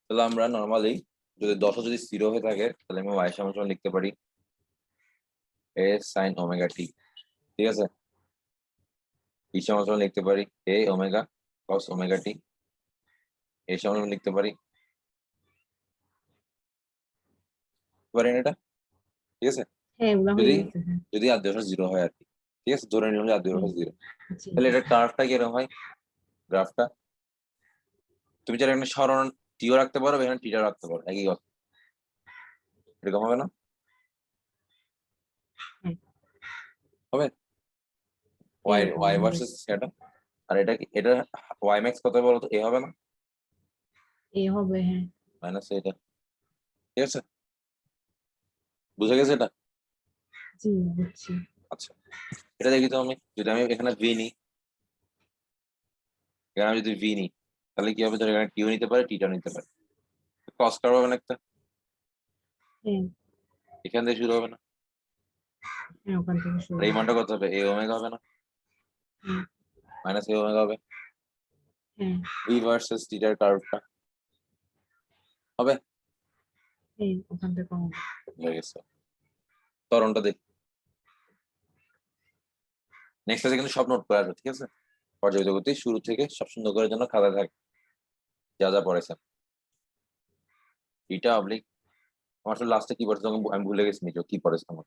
তাহলে আমরা নর্মালি যদি 10 যদি 0 হয়ে থাকে তাহলে আমি y সমান লিখতে পারি a sin ওমেগা t। ঠিক আছে, t সমান লিখতে পারি a omega cos omega t। a সমান লিখতে পারি এটা। ঠিক আছে, হ্যাঁ এগুলো যদি হয়ে গেছে। হ্যাঁ যদি আর 0 হয় আর কি। ঠিক আছে, ধরে নিলাম যে আর 0 জি তাহলে এটা কার্ভটা কিরকম হয়, গ্রাফটা তুমি চাইলে এখানে সরণ টিও রাখতে পারো, এখানে টিটা রাখতে পারো, একই কথা। এরকম হবে না? হ্যাঁ হবে y এরকম y হবে। ভার্সেস এটা। আর এটা কি, এটা y ম্যাক্স কত বলো তো, এ হবে না এ হবে। হ্যাঁ মাইনাস এটা। ঠিক আছে, বুঝে গেছে এটা? জি বুঝছি। আচ্ছা, এটা দেখি তো আমি, যদি আমি এখানে ভি নিই, এখানে আমি যদি ভি নিই তাহলে কি হবে, ধর এখানে টিও নিতে পারে টিটাও নিতে পারে, ক্রস কার্ভ হবে না একটা, হ্যাঁ এখান থেকে শুরু হবে না? হ্যাঁ ওখান থেকে শুরু আর এই হবে। মানটা কত হবে, এ ওমেগা হবে না, হ্যাঁ মাইনাস এ ওমেগা হবে। হ্যাঁ ভি ভার্সেস টিটার কার্ভটা হবে, হ্যাঁ ওখান থেকে হবে। হয়ে গেছে। ত্বরণটা দেখি, নেক্সট ক্লাসে কিন্তু সব নোট করে আসবে। ঠিক আছে, পর্যায়িত গতি শুরু থেকে সব সুন্দর করে যেন খাতায় থাকে, যা যা পড়েছেন। এটা অবলিক আমার আসলে লাস্টে কি পড়েছে আমি ভুলে গেছি নিজে কি পড়েছে আমার।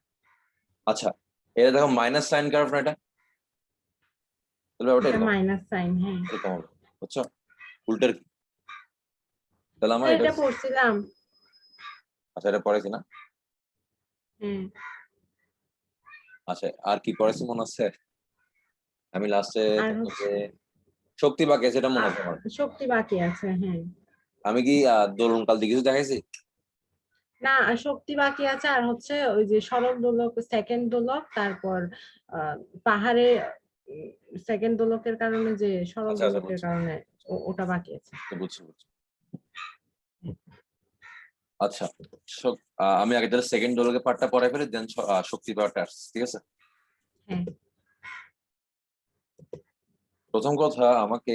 আচ্ছা, এটা দেখো মাইনাস সাইন কার্ভ না এটা, তাহলে ওটা এটা এরকম মাইনাস সাইন। হ্যাঁ এরকম হবে, বুঝছো? উল্টের কি, তাহলে আমার স্যার এটা। এটা পড়ছিলাম। আচ্ছা, এটা পড়েছি না? হ্যাঁ আচ্ছা, আর কি পড়েছি মনে আছে? আমি লাস্টে আর যে হচ্ছে শক্তি বাকি আছে এটা মনে আছে আমার। শক্তি বাকি আছে। হ্যাঁ আমি কি দোলন কাল দিয়ে কিছু দেখাইছি? না আর শক্তি বাকি আছে, আর হচ্ছে ওই যে সরল দোলক সেকেন্ড দোলক, তারপর আহ, পাহাড়ে সেকেন্ড দোলকের কারণে যে সরল আচ্ছা আচ্ছা, দোলকের বুঝছি কারণে ওটা বাকি আছে। বুঝছি বুঝছি। আচ্ছা, আমি আগে তাহলে সেকেন্ড দোলকের পার্টটা পড়াই ফেলি, দেন শক্তি পাওয়ারটা আসছে। ঠিক আছে, হ্যাঁ প্রথম কথা আমাকে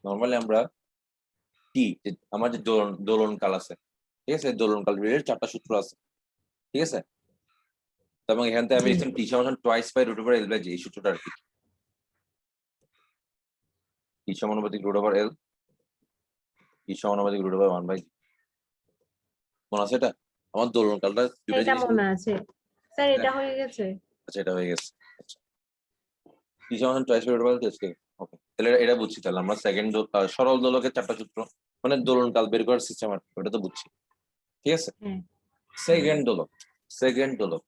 নর্মালি আমরা টি, আমার যে দোলন কাল আছে, ঠিক আছে, দোলন কাল রিলেটেড 4টা সূত্র আছে। ঠিক আছে, এবং এখান থেকে আমি জি লিখছিলাম টি সমান twice by root over L by G, এই সূত্রটা আর কি। টি সমানুপাতিক রুট ওভার এল, টি সমানুপাতিক রুট ওভার 1 বাই জি। মনে আছে এটা? আমার দোলন কালটা দুটো এটা জিনিস। মনে আছে স্যার, হ্যাঁ, এটা হয়ে গেছে। আচ্ছা এটা হয়ে গেছে। আচ্ছা, টি সমান twice by root over test. Okay, তাহলে এটা বুঝছি। তাহলে আমরা সেকেন্ড সরল দোলকের 4টা সূত্র মানে দোলন কাল বের করার সিস্টেম আর ওটা তো বুঝছি। ঠিক আছে, হ্যাঁ হ্যাঁ সেকেন্ড দোলক, সেকেন্ড দোলক,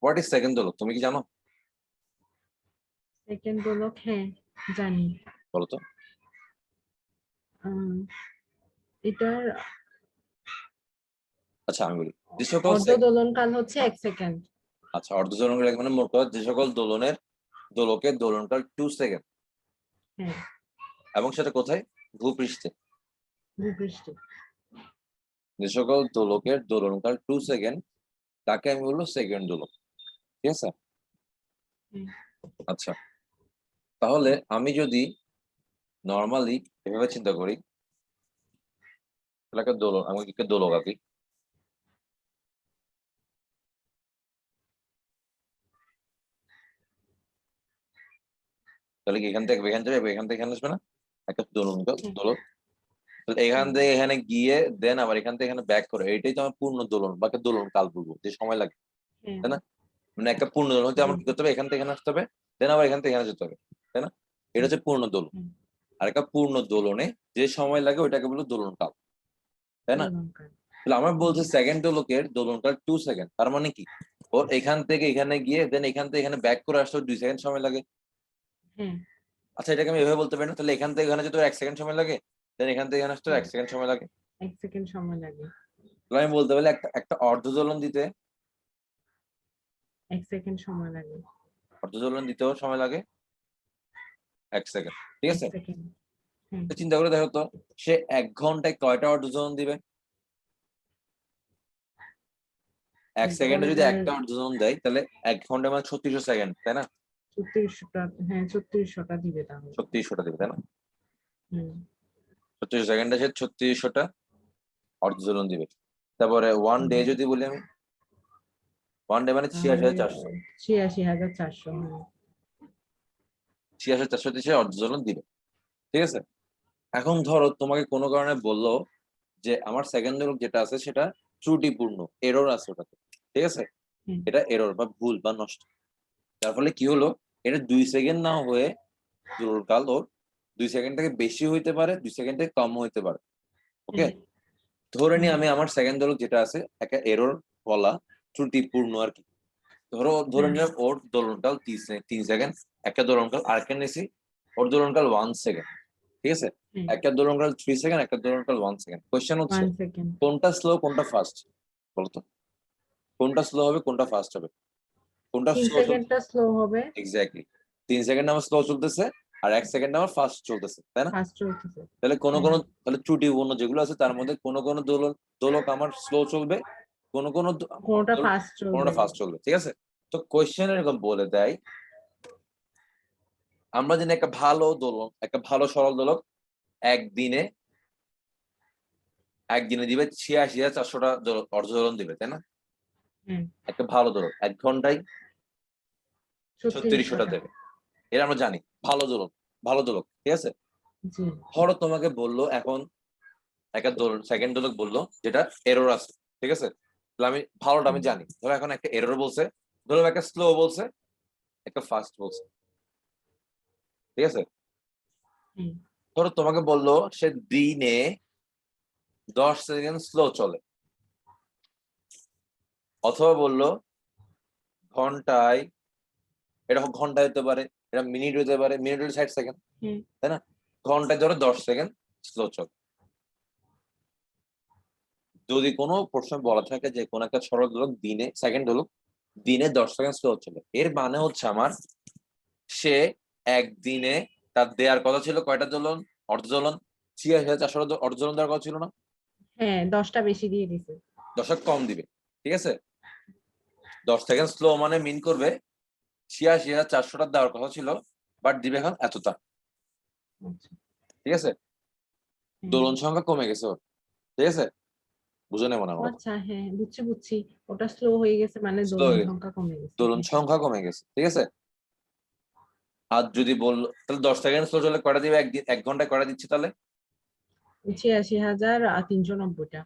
হোয়াট ইজ সেকেন্ড দোলক তুমি কি জানো? সেকেন্ড দোলক, হ্যাঁ জানি। বলো তো। আহ, এটার আচ্ছা আমি বলি, যে সকল অর্ধ দোলন কাল হচ্ছে 1 সেকেন্ড। আচ্ছা, অর্ধ দোলন মানে মোট কথা যে সকল দোলকের দোলনকাল 2 সেকেন্ড, হ্যাঁ এবং সেটা কোথায়, ভূপৃষ্ঠে। ভূপৃষ্ঠে। যে সকল দোলকের দোলনকাল 2 সেকেন্ড তাকে আমি বলবো সেকেন্ড দোলক। ঠিক আছে, হ্যাঁ আচ্ছা তাহলে আমি যদি নর্মালি এভাবে চিন্তা করি, তাহলে একটা দোলক, আমি একটা দোলক আঁকি। তাহলে কি এখান থেকে এখান থেকে এখান থেকে এখানে আসবে না, একটা দোলনকাল হ্যাঁ দোলক। তাহলে এখান হ্যাঁ থেকে এখানে গিয়ে দেন আবার এখান থেকে এখানে ব্যাক করে, এটাই তো আমার পূর্ণ দোলন বা একটা দোলন কাল বলবো, যে সময় লাগে। হ্যাঁ তাই না? মানে একটা পূর্ণ দোলন হতে জি আমার কি করতে হবে, এখান থেকে এখানে আসতে হবে, দেন আবার এখান থেকে এখানে যেতে হবে। তাই না? এটা হ্যাঁ হচ্ছে পূর্ণ দোলন। হ্যাঁ আর একটা পূর্ণ দোলনে যে সময় লাগে ওইটাকে বলবো দোলন কাল। তাই না? দোলন কাল। তাহলে আমার হুম, বলছে সেকেন্ড দোলকের দোলন কাল 2 সেকেন্ড, তার মানে কি ওর এখান থেকে এখানে গিয়ে দেন এখান থেকে এখানে ব্যাক করে আসতে 2 সেকেন্ড সময় লাগে। হ্যাঁ আচ্ছা, এটাকে আমি এভাবে বলতে পারি না, তাহলে এখান থেকে এখানে যদি 1 সেকেন্ড সময় লাগে, দেন এখান থেকে এখানে আসতে হ্যাঁ 1 সেকেন্ড সময় লাগে। 1 সেকেন্ড সময় লাগে। তাহলে আমি বলতে পারি একটা একটা অর্ধ দোলন দিতে, 1 সেকেন্ড সময় লাগে। অর্ধ দোলন দিতেও সময় লাগে 1 সেকেন্ড। ঠিক এক আছে, সেকেন্ড হ্যাঁ তো চিন্তা করে দেখো তো, সে 1 ঘন্টায় কয়টা অর্ধ দোলন দিবে? 1 সেকেন্ডে যদি ঘন্টায় একটা অর্ধ দোলন দেয় তাহলে 1 ঘন্টা মানে 3600 সেকেন্ড, তাই না? 36টা। হ্যাঁ 36টা দিবে তাহলে। 3600টা দিবে, তাই না? হুম 3600 সেকেন্ডে সে 3600টা অর্ধ দোলন দিবে। তারপরে ওয়ান ডে যদি বলি আমি, ওয়ান ডে মানে 86400, ৮৬,৪০০। 86400 সে অর্ধ দোলন দিবে। ঠিক আছে, এখন ধরো তোমাকে কোনো কারণে বললো যে আমার সেকেন্ড দোলক যেটা আছে সেটা ত্রুটিপূর্ণ, এরর আছে ওটাতে। ঠিক আছে, হুম, এটা এরর বা ভুল বা নষ্ট। যার ফলে কি হলো, এটা 2 সেকেন্ড না হয়ে দোলনকাল ওর 2 সেকেন্ড থেকে বেশি হইতে পারে, 2 সেকেন্ড থেকে কম হইতে পারে। ওকে, হ্যাঁ, ধরে নি হুম, আমি আমার সেকেন্ড দোলক যেটা আছে একটা এরর বলা, ত্রুটিপূর্ণ আর কি। ধরে হ্যাঁ, নিলাম ওর দোলনকাল 3 সেকেন্ড, একটা দোলনকাল আরেকটা নিছি, ওর দোলনকাল 1 সেকেন্ড। ঠিক আছে, হ্যাঁ, একটা দোলনকাল 3 সেকেন্ড, একটা দোলনকাল 1 সেকেন্ড। কোয়েশ্চেন হচ্ছে 1 সেকেন্ড। কোনটা স্লো কোনটা ফাস্ট, বলতো? কোনটা স্লো হবে কোনটা ফাস্ট হবে? কোনটা ৩ স্লো চলছে? সেকেন্ডটা স্লো হবে, এক্স্যাক্টলি, 3 সেকেন্ড আমার স্লো চলতেছে আর 1 সেকেন্ড আমার ফাস্ট চলতেছে, তাই না? ফাস্ট চলতেছে। তাহলে কোনো হ্যাঁ, কোনো তাহলে ত্রুটিপূর্ণ যেগুলো আছে তার মধ্যে কোনো কোনো দোলক আমার স্লো চলবে, কোনো কোনো কোনটা ফাস্ট চলবে। কোনোটা ফাস্ট চলবে। ঠিক আছে, তো কোয়েশ্চেন এরকম বলে দেয় আমরা জানি একটা ভালো দোলন, একটা ভালো সরল দোলক একদিনে একদিনে দিবে ৮৬,৪০০টা অর্ধ দোলন দিবে, তাই না? হ্যাঁ, একটা ভালো দোলক 1 ঘন্টায় 3600টা ৩৬০০টা। দেবে, এটা আমরা জানি। ভালো দোলক, ভালো দোলক। ঠিক আছে, জি, ধরো তোমাকে বললো এখন একটা দোলন, সেকেন্ড দোলক বললো যেটা এরর আছে। ঠিক আছে, তাহলে আমি ভালোটা আমি হুম, জানি, ধরো এখন একটা এরর বলছে, ধরো একটা স্লো বলছে, একটা ফাস্ট বলছে। ঠিক আছে, হুম, ধরো তোমাকে বললো সে দিনে 10 সেকেন্ড স্লো চলে, অথবা বললো ঘন্টায়, এটা ঘন্টায় হতে পারে, এটা মিনিট হতে পারে, মিনিট হলে 60 সেকেন্ড, হুম, তাই না? ঘন্টায় ধরো 10 সেকেন্ড স্লো চলে। যদি কোনো প্রশ্ন বলা থাকে যে কোন একটা সরল দোলক দিনে, সেকেন্ড দোলক দিনে 10 সেকেন্ড স্লো চলে, এর মানে হচ্ছে আমার সে একদিনে তার দেয়ার কথা ছিল কয়টা দোলন, অর্ধ দোলন? ৮৬,৪০০ অর্ধ দোলন দেওয়ার কথা ছিল না? হ্যাঁ, 10টা বেশি দিয়ে দিছে। 10 কম দিবে। ঠিক আছে, 10 সেকেন্ড স্লো মানে মিন করবে ৮৬,৪০০টা দেওয়ার কথা ছিল, বাট দিবে এখন এতটা। আচ্ছা, ঠিক আছে, হ্যাঁ। দোলন সংখ্যা কমে গেছে ওর। ঠিক আছে, বুঝে নেবো না ও আমরা, আচ্ছা, হ্যাঁ, বুঝছি, বুঝছি। ওটা স্লো হয়ে গেছে মানে স্লো দোলন হয়ে গেছে, সংখ্যা কমে গেছে। দোলন হ্যাঁ, সংখ্যা কমে গেছে। ঠিক আছে, আর যদি বললো তাহলে 10 সেকেন্ড স্লো চলে কয়টা দিবে, একদিন 1 ঘন্টায় কয়টা দিচ্ছে তাহলে? ৮৬,৩৯০টা।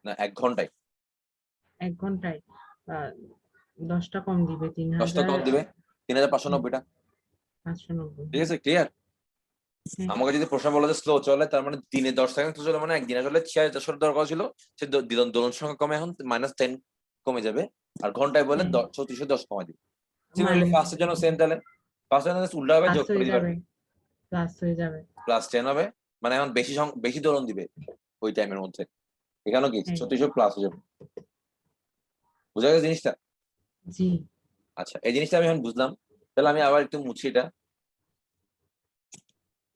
না, 1 ঘন্টায়। ১ ঘন্টায় আহ 10টা কম দিবে, 10টা কম দিবে 3,৫৯০টা। ৩,৫৯০। ঠিক আছে, ক্লিয়ার? হ্যাঁ, আমাকে যদি প্রশ্ন বলা যায় স্লো চলে, তার মানে দিনে 10 সেকেন্ড স্লো চলে, মানে একদিনে চলে ৮৬,৪০০ দরকার ছিল, সে দোলন সংখ্যা কমে এখন -10 কমে যাবে। আর ঘন্টায় বলে হ্যাঁ, 3610 কমা দিবে। সিমিলারলি মাইনাস ফার্স্টের জন্য সেম, তাহলে ফার্স্টের জন্য উল্টা হবে, প্লাস যোগ করে হয়ে দিবে আর যাবে, কি, প্লাস হয়ে যাবে। +10 হবে। মানে এখন বেশি দোলন দিবে ওই টাইমের মধ্যে, এখানেও কি হ্যাঁ, 3600 প্লাস হয়ে যাবে। বুঝা গেছে জিনিসটা? জি, আচ্ছা, এই জিনিসটা আমি এখন বুঝলাম। তাহলে আমি আবার একটু মুছি এটা।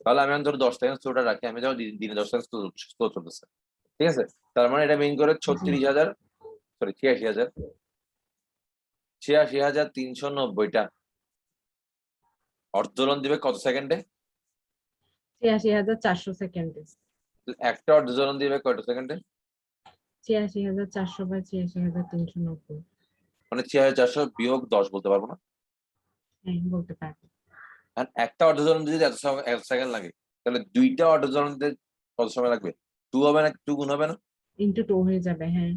তাহলে আমি এখন ধরো 10 সেকেন্ড স্লোটা রাখি, আমি ধরো দিনে 10 সেকেন্ড স্লো চলতেছে। ঠিক আছে, তার মানে এটা মিন করে জি। 36,000, সরি ৮৬,000, ৮৬,৩৯০টা অর্ধ দোলন দিবে কত সেকেন্ডে? ৮৬,৪০০ সেকেন্ডে। একটা অর্ধ দোলন দিবে কয়টা সেকেন্ডে? ৮৬,৪০০/৮৬,৩৯০। মানে ৮৬,৪০০ - 10 বলতে পারবো না। হ্যাঁ, বলতে পারবে। আর একটা অর্ধ দোলন দিতে এত সেকেন্ড লাগে, তাহলে দুইটা অর্ধ দোলন দিতে কত সময় লাগবে? 2 হবে না, 2 গুণ হবে না? ইন্টু 2 হয়ে যাবে, হ্যাঁ।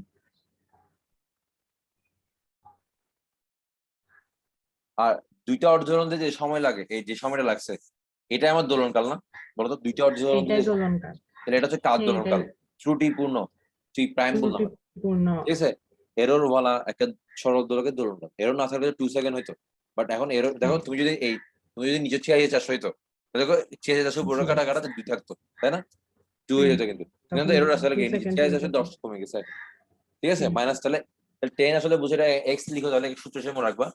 আর দুইটা অর্ধ দোলন দিতে যে সময় লাগে, এই যে সময়টা লাগছে, এটাই আমার দোলনকাল না? বলতো দুইটা অর্ধ দোলন এটাই দিতে, দোলনকাল। তাহলে এটা হচ্ছে কার হ্যাঁ, এটাই দোলনকাল? ত্রুটিপূর্ণ, তুই প্রাইম বললাম আমি। ত্রুটিপূর্ণ। ঠিক আছে, এরর বলা একটা সরল দোলকের দোলনকাল, এরর না থাকলে 2 সেকেন্ড হইতো। বাট এখন এরর দেখো, হ্যাঁ, তুমি যদি নিচে ৮৬,৪০০ হইতো, তাহলে দেখো ৮৬,৪০০ পুরো জি, কাটা কাটাতে 2 থাকতো, তাই না? 2 হয়ে হ্যাঁ, যেত কিন্তু। কিন্তু তখন এরর আসলে 2 কি, নিচে সেকেন্ড হয়ে ৮৬,৪০০, যেত। 10 কমে গেছে এখন। ঠিক আছে, হুম, মাইনাস, তাহলে 10 আসলে বুঝে এটা এক্স লিখো, তাহলে সূত্র হিসেবে মনে রাখবা।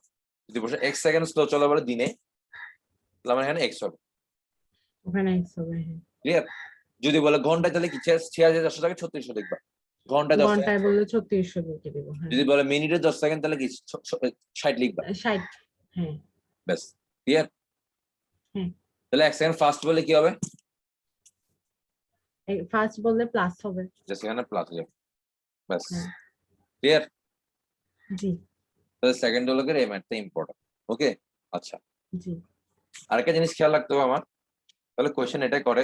যদি বসে এক্স সেকেন্ড স্লো চলে বলে দিনে, তাহলে আমার এখানে এক্স হবে। ওখানে এক্স হবে, হ্যাঁ। ক্লিয়ার? যদি বলে ঘন্টায়, তাহলে কি ৮৬,৪০০ থেকে ৩৬০০ লিখবা, ঘন্টায় 10 সেকেন্ড। ঘন্টায় বললে ৩৬০০ লিখে দিব, হ্যাঁ। যদি বলে মিনিটে 10 সেকেন্ড, তাহলে কি 60 লিখবা। ৬০, হ্যাঁ, ব্যাস, ক্লিয়ার? হ্যাঁ। তাহলে 1 সেকেন্ড ফাস্ট বলে কি হবে? ফার্স্ট বললে প্লাস হবে। জাস্ট এখানে প্লাস হয়ে যাবে, ব্যাস। হ্যাঁ। ক্লিয়ার? জি তাহলে সেকেন্ড দোলকের এই ম্যাথটা ইম্পর্টেন্ট। ওকে, আচ্ছা। জি আরেকটা জিনিস খেয়াল রাখতে হবে আমার, তাহলে কোয়েশ্চেন এটা করে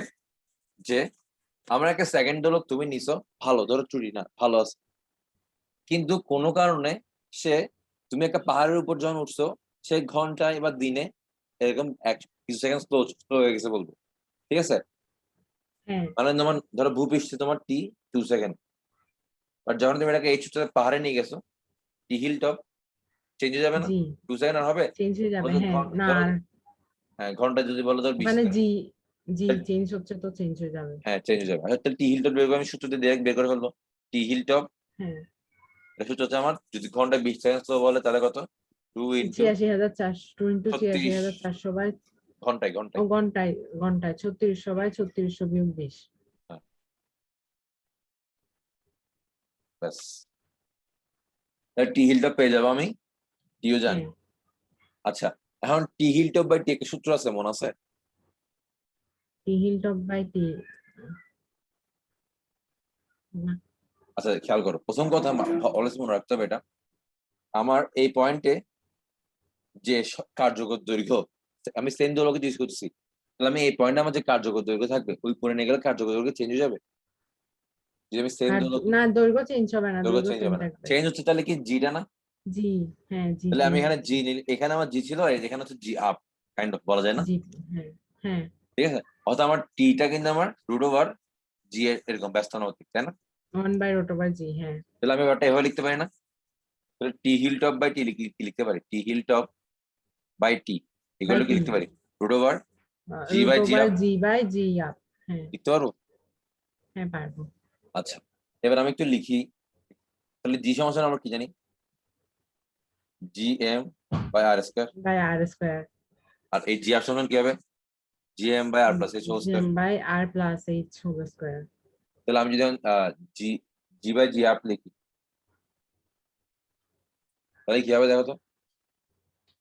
যে আমরা একটা সেকেন্ড দোলক তুমি নিছো, ভালো, ধরো চুরি না ভালো আছে, কিন্তু কোনো কারণে সে, তুমি একটা পাহাড়ের উপর যখন উঠছো, সে ঘন্টায় বা দিনে এরকম কিছু সেকেন্ড স্লো স্লো হয়ে গেছে বলবো, ঠিক আছে? হ্যাঁ মানে তোমার ধরো ভূপৃষ্ঠে তোমার টি 2 সেকেন্ড, বাট যখন তুমি এটাকে এই ছোট পাহাড়ে নিয়ে গেছো, টি হিল টপ চেঞ্জ হয়ে যাবে না? জি 2 সেকেন্ড আর হবে? চেঞ্জ হয়ে যাবে, বলছো হ্যাঁ না ধরো, আর হ্যাঁ ঘন্টা যদি বলো ধর 20 মানে সেকেন্ড, জি জি চেঞ্জ হচ্ছে তো চেঞ্জ হয়ে যাবে। হ্যাঁ চেঞ্জ হয়ে যাবে। আচ্ছা তাহলে টি হিল টপ বের করে আমি সূত্র দিয়ে direct বের করে ফেলবো। টি হিল টপ হ্যাঁ এটা সূত্র হচ্ছে আমার, যদি ঘন্টায় 20 সেকেন্ড স্লো বলে তাহলে কত, 2 × 86,400 2 ইন্টু 36 86,400 বাই, ঘন্টায় ও ঘন্টায় ঘন্টায়, ঘন্টায় 3600 বাই 3600 বিয়োগ 20। হ্যাঁ, ব্যাস। টি হিল টপ পেয়ে যাবো আমি, টিও জানি। হ্যাঁ আচ্ছা, এখন টি হিল টপ বাই টি একটা সূত্র আছে, মনে আছে? টি হিল টপ বাই টি, আচ্ছা খেয়াল করো, প্রথম কথা অলওয়েজ মনে রাখতে হবে এটা, আমার এই পয়েন্টে যে কার্যকর দৈর্ঘ্য, আমি সেম দৈর্ঘ্য ইউজ করছি, তাহলে আমি এই পয়েন্টে আমার যে কার্যকর দৈর্ঘ্য থাকবে ওই পরে নিয়ে গেলে কার্যকর দৈর্ঘ্য চেঞ্জ হয়ে যাবে। যদি আমি সেম দৈর্ঘ্য, না দৈর্ঘ্য চেঞ্জ হবে না, দৈর্ঘ্য দৈর্ঘ্য চেঞ্জ সেম হবে না, থাকবে। চেঞ্জ হচ্ছে তাহলে কি জিটা না? জি হ্যাঁ জি তাহলে আমি চেঞ্জ এখানে হচ্ছে। জি নিলে, এখানে আমার জি ছিল আর এখানে হচ্ছে জি আপ, কাইন্ড অফ বলা যায় না? জি হ্যাঁ হ্যাঁ ঠিক আছে, অর্থাৎ আমার টিটা কিন্তু আমার রুট ওভার জি এর এরকম ব্যস্ত নৈতিক, তাই না? 1 বাই রুট ওভার জি, হ্যাঁ তাহলে আমি ব্যাপারটা এভাবে লিখতে পারি না? তাহলে T hill top by T লিখতে পারি, T hill top by T by এগুলো কি টি, লিখতে পারি? Root over G root by G over up G by G up. হ্যাঁ লিখতে পারবো? হ্যাঁ পারবো। আচ্ছা, এবার আমি একটু লিখি, তাহলে জি সমাধান আমরা কি জানি, G M by R square, by R square, আর এই জি আর সমান কি হবে, G M by R plus H whole square. By R plus H whole square. তাহলে আমি যদি জি জি বাই জি আপ লিখি তাহলে কি হবে দেখো তো,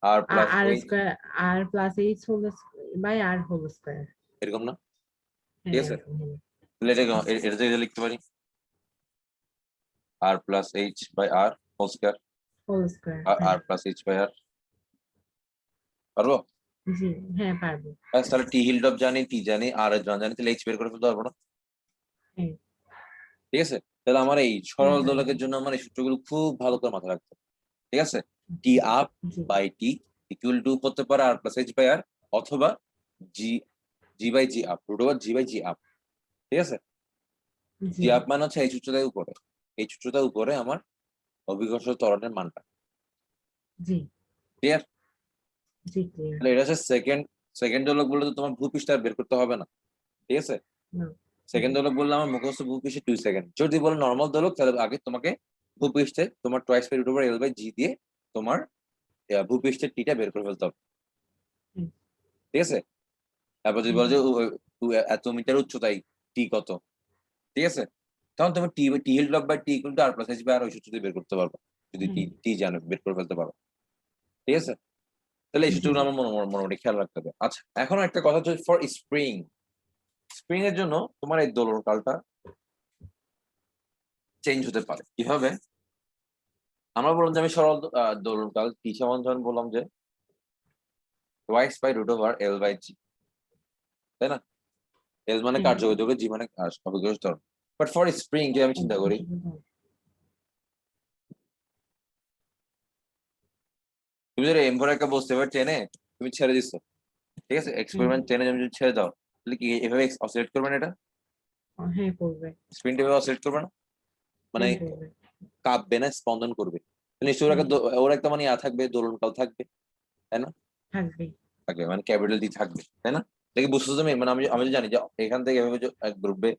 R plus R H, square, R plus H whole by R whole square. এরকম না? হ্যাঁ ঠিক আছে, এরকম হবে। তাহলে এটা থেকে লিখতে পারি R plus H by R whole square, whole square আর হ্যাঁ। R plus H by R, পারবো? জি হ্যাঁ পারবো। ব্যাস, তাহলে টি হিল টপ জানি, টি জানি, আর এর মান জানি, তাহলে এইচ বের করে ফেলতে পারবো না? হ্যাঁ ঠিক আছে, তাহলে আমার এই হ্যাঁ সরল পারবো। দোলকের জন্য আমার এই সূত্রগুলো খুব ভালো করে মাথায় রাখতে হবে। ঠিক আছে, T up G by T equal to করতে পারে R plus H by R, অথবা G G by G up, root over G by G up. ঠিক আছে, জি জি আপ মানে হচ্ছে এই সূত্রটার উপরে, এই সূত্রটার উপরে আমার অভিকর্ষ ত্বরণের মানটা। জি ক্লিয়ার? জি ক্লিয়ার। তাহলে এটা হচ্ছে সেকেন্ড, সেকেন্ড দোলক বলে তো তোমার ভূপৃষ্ঠ আর বের করতে হবে না। ঠিক আছে, না জি সেকেন্ড দোলক বললে আমার মুখস্থ ভূপৃষ্ঠে 2 সেকেন্ড, যদি বলো নর্মাল দোলক তাহলে আগে তোমাকে ভূপৃষ্ঠে তোমার twice by root over L by G দিয়ে তোমার ভূপৃষ্ঠের টিটা বের করে ফেলতে হবে। হুম, ঠিক আছে, তারপর যদি বলো জি যে এত মিটার উচ্চতায় টি কত, ঠিক আছে, তখন তুমি T T hill top by T equal to R plus H by R ওই সূত্র দিয়ে বের করতে পারবো, যদি টি হ্যাঁ টি জানো বের করে ফেলতে পারো। ঠিক আছে, তাহলে এই জি সূত্রগুলো আমার মোটামুটি খেয়াল রাখতে হবে। আচ্ছা, এখন একটা কথা হচ্ছে ফর স্প্রিং, স্প্রিং এর জন্য তোমার এই দোলন কালটা চেঞ্জ হতে পারে কিভাবে? আমরা বললাম যে আমি সরল দোলন কাল টি সমান ধরুন বললাম যে twice by root over L by G, তাই না? এল মানে হ্যাঁ কার্যকর দৈর্ঘ্য, জি মানে অভিকর্ষ ত্বরণ। বাট ফর স্প্রিং যে আমি চিন্তা করি, তুমি যদি এম ভরে একটা বসতে পারো ট্রেনে, তুমি ছেড়ে দিচ্ছ, ঠিক আছে, এক্সপেরিমেন্ট ট্রেনে তুমি যদি ছেড়ে দাও তাহলে কি এভাবে অসিলেট করবে না? এটা হ্যাঁ করবে, স্প্রিংটা এভাবে অসিলেট করবে না, মানে হ্যাঁ করবে, কাঁপবে না, স্পন্দন করবে। নিশ্চয়ই ওর হ্যাঁ একটা ওর একটা মানে থাকবে, দোলন কাল থাকবে, তাই না? থাকবে। থাকবে মানে ক্যাপিটাল ডি থাকবে, তাই না? দেখি বুঝছো তুমি, মানে আমি আমি তো জানি যে এখান থেকে এভাবে ঘুরবে,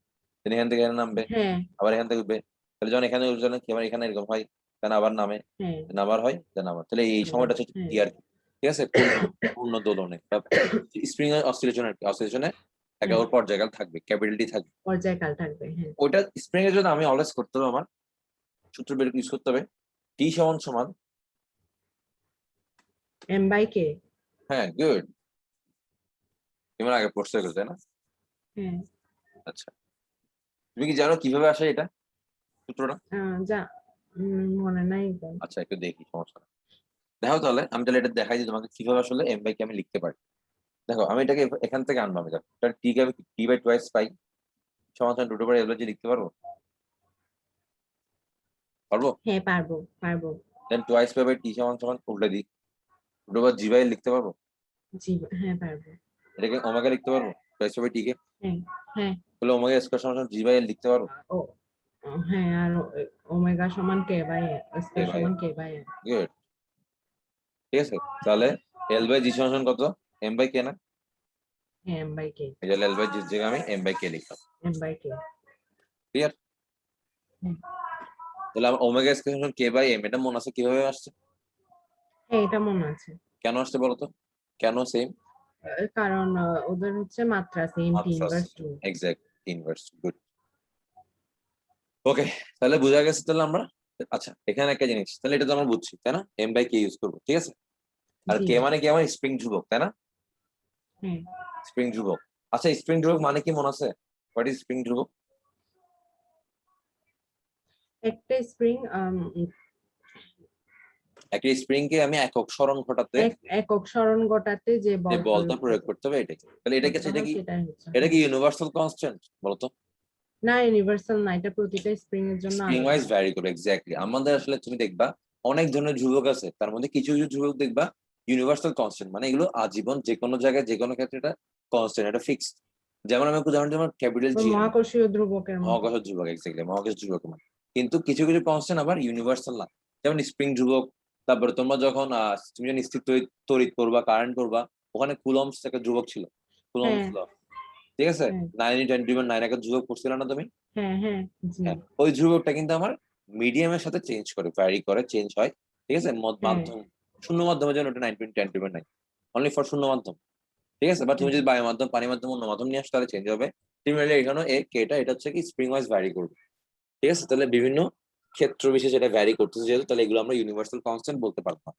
এখান থেকে এখানে নামবে, হ্যাঁ আবার এখান থেকে উঠবে, তাহলে যখন এখানে উঠবে কি আবার এখানে এরকম হয়, দেন আবার নামে, হ্যাঁ দেন আবার হয়, দেন আবার, তাহলে এই আবার সময়টা হচ্ছে হ্যাঁ। টি আর কি। ঠিক আছে, পূর্ণ পূর্ণ দোলনে স্প্রিং অসিলেশন আর কি, অসিলেশনে একটা হ্যাঁ ওর পর্যায়কাল থাকবে, ক্যাপিটাল ডি থাকবে। পর্যায়কাল থাকবে হ্যাঁ। ওইটা স্প্রিং এর জন্য আমি অলওয়েজ করতে হবে আমার সূত্র বের ইউজ করতে হবে, টি সমান সমান, এম বাই কে। হ্যাঁ গুড, তোমার আগে পড়তে গেল তাই না? হ্যাঁ আচ্ছা, তুমি কি জানো কিভাবে আসে এটা সূত্রটা? যা মনে নাই তো। আচ্ছা একটু দেখি, সমস্যা নেই। দেখো তাহলে আমি তাহলে এটা দেখাই যে তোমাকে কিভাবে আসলে এম বাই কে আমি লিখতে পারি। দেখো আমি এটাকে এখান থেকে আনবো, আমি দেখো এটা টি কে আমি টি বাই টুয়াইস পাই সমান সমান রুট ওভার এল বাই জি লিখতে পারবো? পারবো। হ্যাঁ, পারবো পারবো। দেন টুয়াইস পাই বাই টি সমান সমান উল্টে দিই root over G by L লিখতে পারবো? জি, হ্যাঁ পারবো। এটাকে ওমেগা লিখতে পারবো টুয়াইস পাই বাই টি কে? হ্যাঁ হ্যাঁ। তাহলে ওমেগা স্কয়ার সমান সমান জি বাই এল লিখতে পারবো? ও হ্যাঁ, আর ওমেগা সমান কে বাই এ স্কয়ার ভাই, সমান কে বাই। গুড। ঠিক আছে, তাহলে এল বাই জি সমান সমান কত? এম বাই কে না? হ্যাঁ, এম বাই কে। এই যে এল বাই জির জায়গায় আমি এম বাই কে লিখলাম। M by K. ক্লিয়ার? তাহলে আমার ওমেগা স্কয়ার সমান কে বাই এম, এটা মনে আছে কিভাবে আসছে? হ্যাঁ, এটা মনে আছে। কেন আসছে বলো তো? কেন সেম? কারণ ওদের হচ্ছে মাত্রা সেম, টি মাত্রা inverse to. Exact inverse, good. Okay, তাহলে বোঝা গেছে তাহলে আমরা। আচ্ছা এখানে একটা জিনিস, তাহলে এটা তো আমরা বুঝছি তাই না, এম বাই কে ইউজ করবো, ঠিক আছে। আর জি। কে মানে কি, আমার স্প্রিং ধ্রুবক তাই না? হ্যাঁ, স্প্রিং ধ্রুবক। আচ্ছা স্প্রিং ধ্রুবক মানে কি মনে আছে? হোয়াট ইজ স্প্রিং ধ্রুবক? একটা স্প্রিং একটা স্প্রিং কে আমি একক সরণ ঘটাতে একক সরণ ঘটাতে যে যে বল বলটা প্রয়োগ করতে হবে এটাই। তাহলে এটা কি, করতে এটা হয় কি, সেটাই হচ্ছে। এটা কি হ্যাঁ। ইউনিভার্সাল কনস্ট্যান্ট বলতো? না, ইউনিভার্সাল না, এটা প্রতিটা স্প্রিং এর জন্য স্প্রিং আলাদা। ওয়াইজ ভ্যারি করে, এক্স্যাক্টলি। আমাদের আসলে তুমি দেখবা অনেক ধরনের ধ্রুবক আছে, তার মধ্যে কিছু কিছু ধ্রুবক দেখবা ইউনিভার্সাল কনস্ট্যান্ট, মানে এগুলো আজীবন যে কোনো জায়গায় যে কোনো ক্ষেত্রে এটা কনস্ট্যান্ট, এটা ফিক্সড। যেমন আমি উদাহরণ, যেমন ক্যাপিটাল ওই জি, মহাকর্ষীয় ধ্রুবকের মতো। মহাকর্ষ ধ্রুবক, এক্স্যাক্টলি মহাকর্ষ ধ্রুবক মানে। কিন্তু কিছু কিছু কনস্ট্যান্ট আবার ইউনিভার্সাল না, যেমন স্প্রিং ধ্রুবক। তারপরে তোমরা যখন তুমি যখন স্থির তড়িৎ তড়িৎ করবা, কারেন্ট করবা, ওখানে কুলম্বস একটা ধ্রুবক ছিল, কুলম্বস হ্যাঁ ল, ঠিক আছে। হ্যাঁ 9 × 10⁻⁹ একটা ধ্রুবক পড়ছিল না তুমি? হ্যাঁ হ্যাঁ। জি। হ্যাঁ, ওই ধ্রুবকটা কিন্তু আমার মিডিয়ামের সাথে চেঞ্জ করে, ভ্যারি করে, চেঞ্জ হয়, ঠিক আছে। হ্যাঁ মাধ্যম, শূন্য মাধ্যমের জন্য ওটা 9 × 10⁹ অনলি ফর শূন্য মাধ্যম, ঠিক আছে। বা তুমি হ্যাঁ যদি বায়ু মাধ্যম, পানি মাধ্যম, অন্য মাধ্যম নিয়ে আসো তাহলে চেঞ্জ হবে। সিমিলারলি এখানেও এটা হচ্ছে কি স্প্রিং ওয়াইজ ভ্যারি করবে, ঠিক আছে। তাহলে বিভিন্ন ক্ষেত্র বিশেষে এটা ভ্যারি করতেছে যেহেতু, তাহলে এগুলো আমরা ইউনিভার্সাল কনস্ট্যান্ট বলতে পারবো না।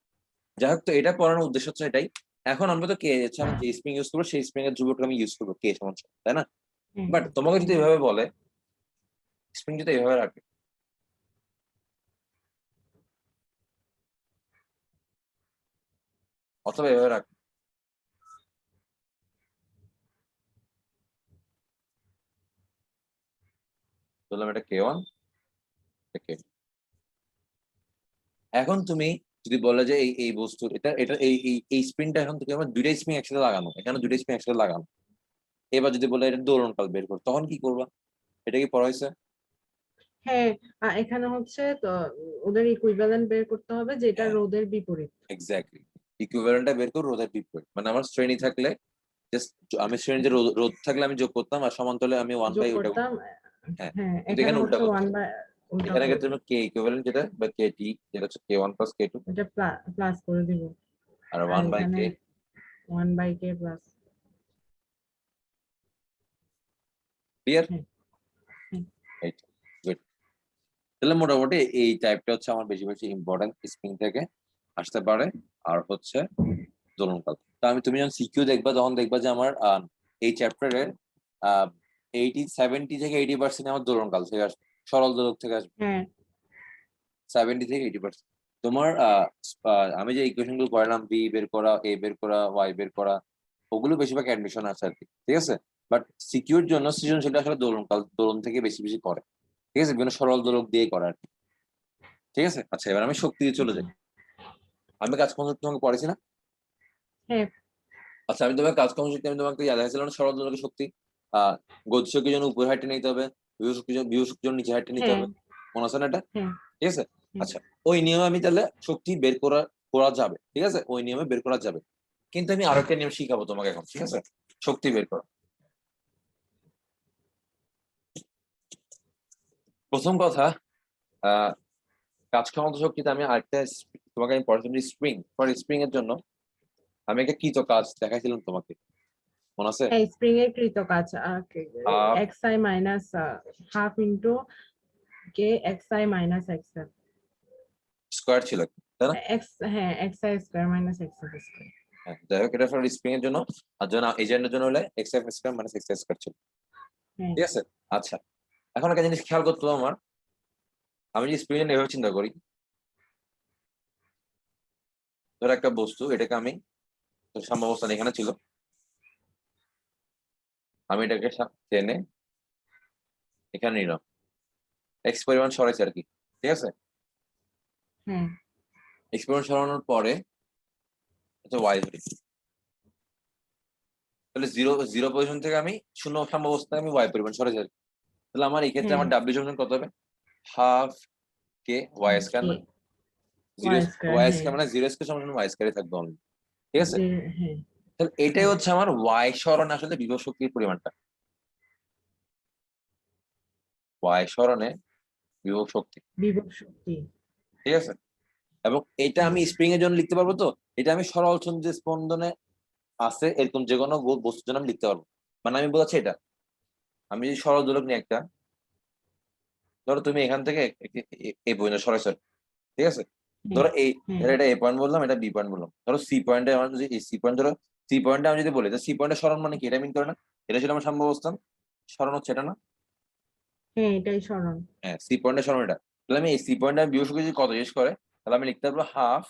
যাই হোক, তো এটা পড়ানোর উদ্দেশ্য হচ্ছে এটাই। এখন আমরা তো কে হচ্ছে, আমি যে স্প্রিং ইউজ করবো সেই স্প্রিং এর ধ্রুবকটা আমি ইউজ করবো কে সমান সমান, তাই না? হ্যাঁ বাট তোমাকে যদি এভাবে বলে স্প্রিং যদি এভাবে রাখে, অথবা এভাবে রাখে, বললাম এটা কে 1, কে। এখন তুমি যদি বলে যে এই এই বস্তু এটা এটা এই স্প্রিংটা এখন থেকে আমার দুইটা স্প্রিং একসাথে লাগানো, এখানে দুইটা স্প্রিং একসাথে লাগানো, এবার যদি বলে এটা দোলনকাল বের কর, তখন কি করবা? এটা কি পড়া হয়েছে? হ্যাঁ। এখানে হচ্ছে তো ওদের ইকুইভ্যালেন্ট বের করতে হবে, যেটা হ্যাঁ, রোধের বিপরীত। এক্স্যাক্টলি। ইকুইভ্যালেন্টটা বের কর রোধের বিপরীত, মানে আমার শ্রেণী থাকলে জাস্ট আমি শ্রেণী যে রোধ থাকলে আমি যোগ করতাম, আর সমান্তরালে আমি ওয়ান যোগ বাই ওটা করতাম। করতাম। হ্যাঁ, হ্যাঁ, কিন্তু এখানে এখানে উল্টা হচ্ছে করতে ওয়ান হবে। বাই উল্টা এখানে করব। ক্ষেত্রে আমরা কে ইকুইভ্যালেন্ট যেটা বা কে টি, যেটা হচ্ছে কে 1 + কে 2, এটা প্লাস করে দিব। আর আর 1 বাই এখানে K. One by K plus. Clear? হ্যাঁ হ্যাঁ এইটা, গুড। তাহলে মোটামুটি এই টাইপটা হচ্ছে আমার বেশি বেশি ইম্পর্টেন্ট, স্প্রিং থেকে আসতে পারে। আর হচ্ছে দোলনকাল। তো তুমি যখন সিকিউ দেখবা তখন দেখবা যে আমার এই চ্যাপ্টারের 70 থেকে 80% আমার দোলনকাল থেকে আসবে, সরল দোলক থেকে আসবে। হ্যাঁ 70 থেকে 80%। তোমার আমি যে ইকুয়েশন গুলো পড়ালাম, বি বের করা, এ বের করা, ওয়াই বের করা, ওগুলো বেশিরভাগ অ্যাডমিশন আছে আর কি, ঠিক আছে। বাট সিকিউর জন্য সৃজনশীলটা আসলে দোলনকাল, দোলন থেকে বেশি বেশি করে, ঠিক আছে, বিভিন্ন সরল দোলক দিয়ে করে আর কি, ঠিক আছে। আচ্ছা এবার আমি শক্তি দিয়ে চলে জি। যাই। আমি কাজকর্ম তোমাকে পড়েছি না? হ্যাঁ আচ্ছা আমি তোমাকে কাজকর্ম শক্তি, আমি তোমাকে দেখাচ্ছিলাম না সরল দোলকের শক্তি। গতিশক্তির জন্য উপরে হাইটে নিতে হবে, বিভব শক্তির জন্য নিচে হাইটে নিতে হ্যাঁ হবে, মনে আছে না এটা? হ্যাঁ ঠিক আছে। হ্যাঁ। আচ্ছা ওই নিয়মে আমি তাহলে শক্তি বের করা করা যাবে, ঠিক আছে, ওই নিয়মে বের করা যাবে। কিন্তু আমি আরেকটা নিয়ম শিখাবো তোমাকে এখন, ঠিক আছে, শক্তি বের করা। প্রথম কথা, আহ কাজ ক্ষমতা শক্তিতে আমি আরেকটা তোমাকে আমি পড়াচ্ছি স্প্রিং, ফর স্প্রিং এর জন্য আমি একটা কৃত কাজ দেখাইছিলাম তোমাকে, মনে আছে? হ্যাঁ, স্প্রিং এর কৃত কাজ half x I minus half into k x I minus x square ছিল, তাই না? এক্স। হ্যাঁ, x I square minus x square. হ্যাঁ, যাই হোক এটা ফর স্প্রিং এর জন্য, আর জন্য এজেন্টের জন্য হলে x F square minus x square ছিল, হ্যাঁ ঠিক আছে। আচ্ছা এখন একটা জিনিস খেয়াল করতে হবে আমার, আমি যদি স্প্রিং এভাবে চিন্তা করি, ধর একটা বস্তু, এটাকে আমি সাম্যাবস্থান এখানে ছিল, আমি এটাকে টেনে এখানে নিলাম, এক্স পরিমাণ সরাইছে আর কি, ঠিক আছে? হ্যাঁ এক্স পরিমাণ সরানোর পরে হচ্ছে ওয়াই ধরি, তাহলে জিরো জিরো পজিশন থেকে আমি শূন্য সাম্যাবস্থায় আমি ওয়াই পরিমাণ সরাইছি আর কি। তাহলে আমার এই ক্ষেত্রে হ্যাঁ আমার ডাব্লিউ সমান কত হবে? হাফ কে ওয়াই স্কয়ার কে না? জিরো ওয়াই স্কয়ার, ওয়াই হ্যাঁ স্কয়ার মানে জিরো স্কয়ার সমান ওয়াই স্কয়ারই থাকবে only, ঠিক আছে? যে হ্যাঁ তাহলে এটাই হচ্ছে আমার ওয়াই সরণে আসলে বিভব শক্তির পরিমাণটা, ওয়াই সরণে বিভব শক্তি, বিভব শক্তি। ঠিক আছে? এবং এটা হুম, আমি স্প্রিং এর জন্য লিখতে পারবো, তো এটা আমি সরল যে স্পন্দনে আছে এরকম যে কোনো বস্তুর জন্য আমি লিখতে পারবো। মানে আমি বলছি এটা, আমি যদি সরল দোলক নিই একটা, ধরো তুমি এখান থেকে এই পর্যন্ত সরাসরি, ঠিক আছে? হ্যাঁ ধরো এই, হ্যাঁ ধরো এটা এ পয়েন্ট বললাম, এটা বি পয়েন্ট বললাম, ধরো সি পয়েন্টে আমার যদি এই সি পয়েন্ট, ধরো সি পয়েন্টে আমি যদি বলি সি পয়েন্টের সরণ মানে কি, এটা মিন করে না? এটা ছিল আমার সাম্যাবস্থান, সরণ হচ্ছে এটা না? হ্যাঁ এটাই সরণ। হ্যাঁ, সি পয়েন্টের সরণ এটা। তাহলে আমি এই সি পয়েন্টে আমি বিভব শক্তি যদি কত জিজ্ঞেস করে, তাহলে আমি লিখতে পারবো হাফ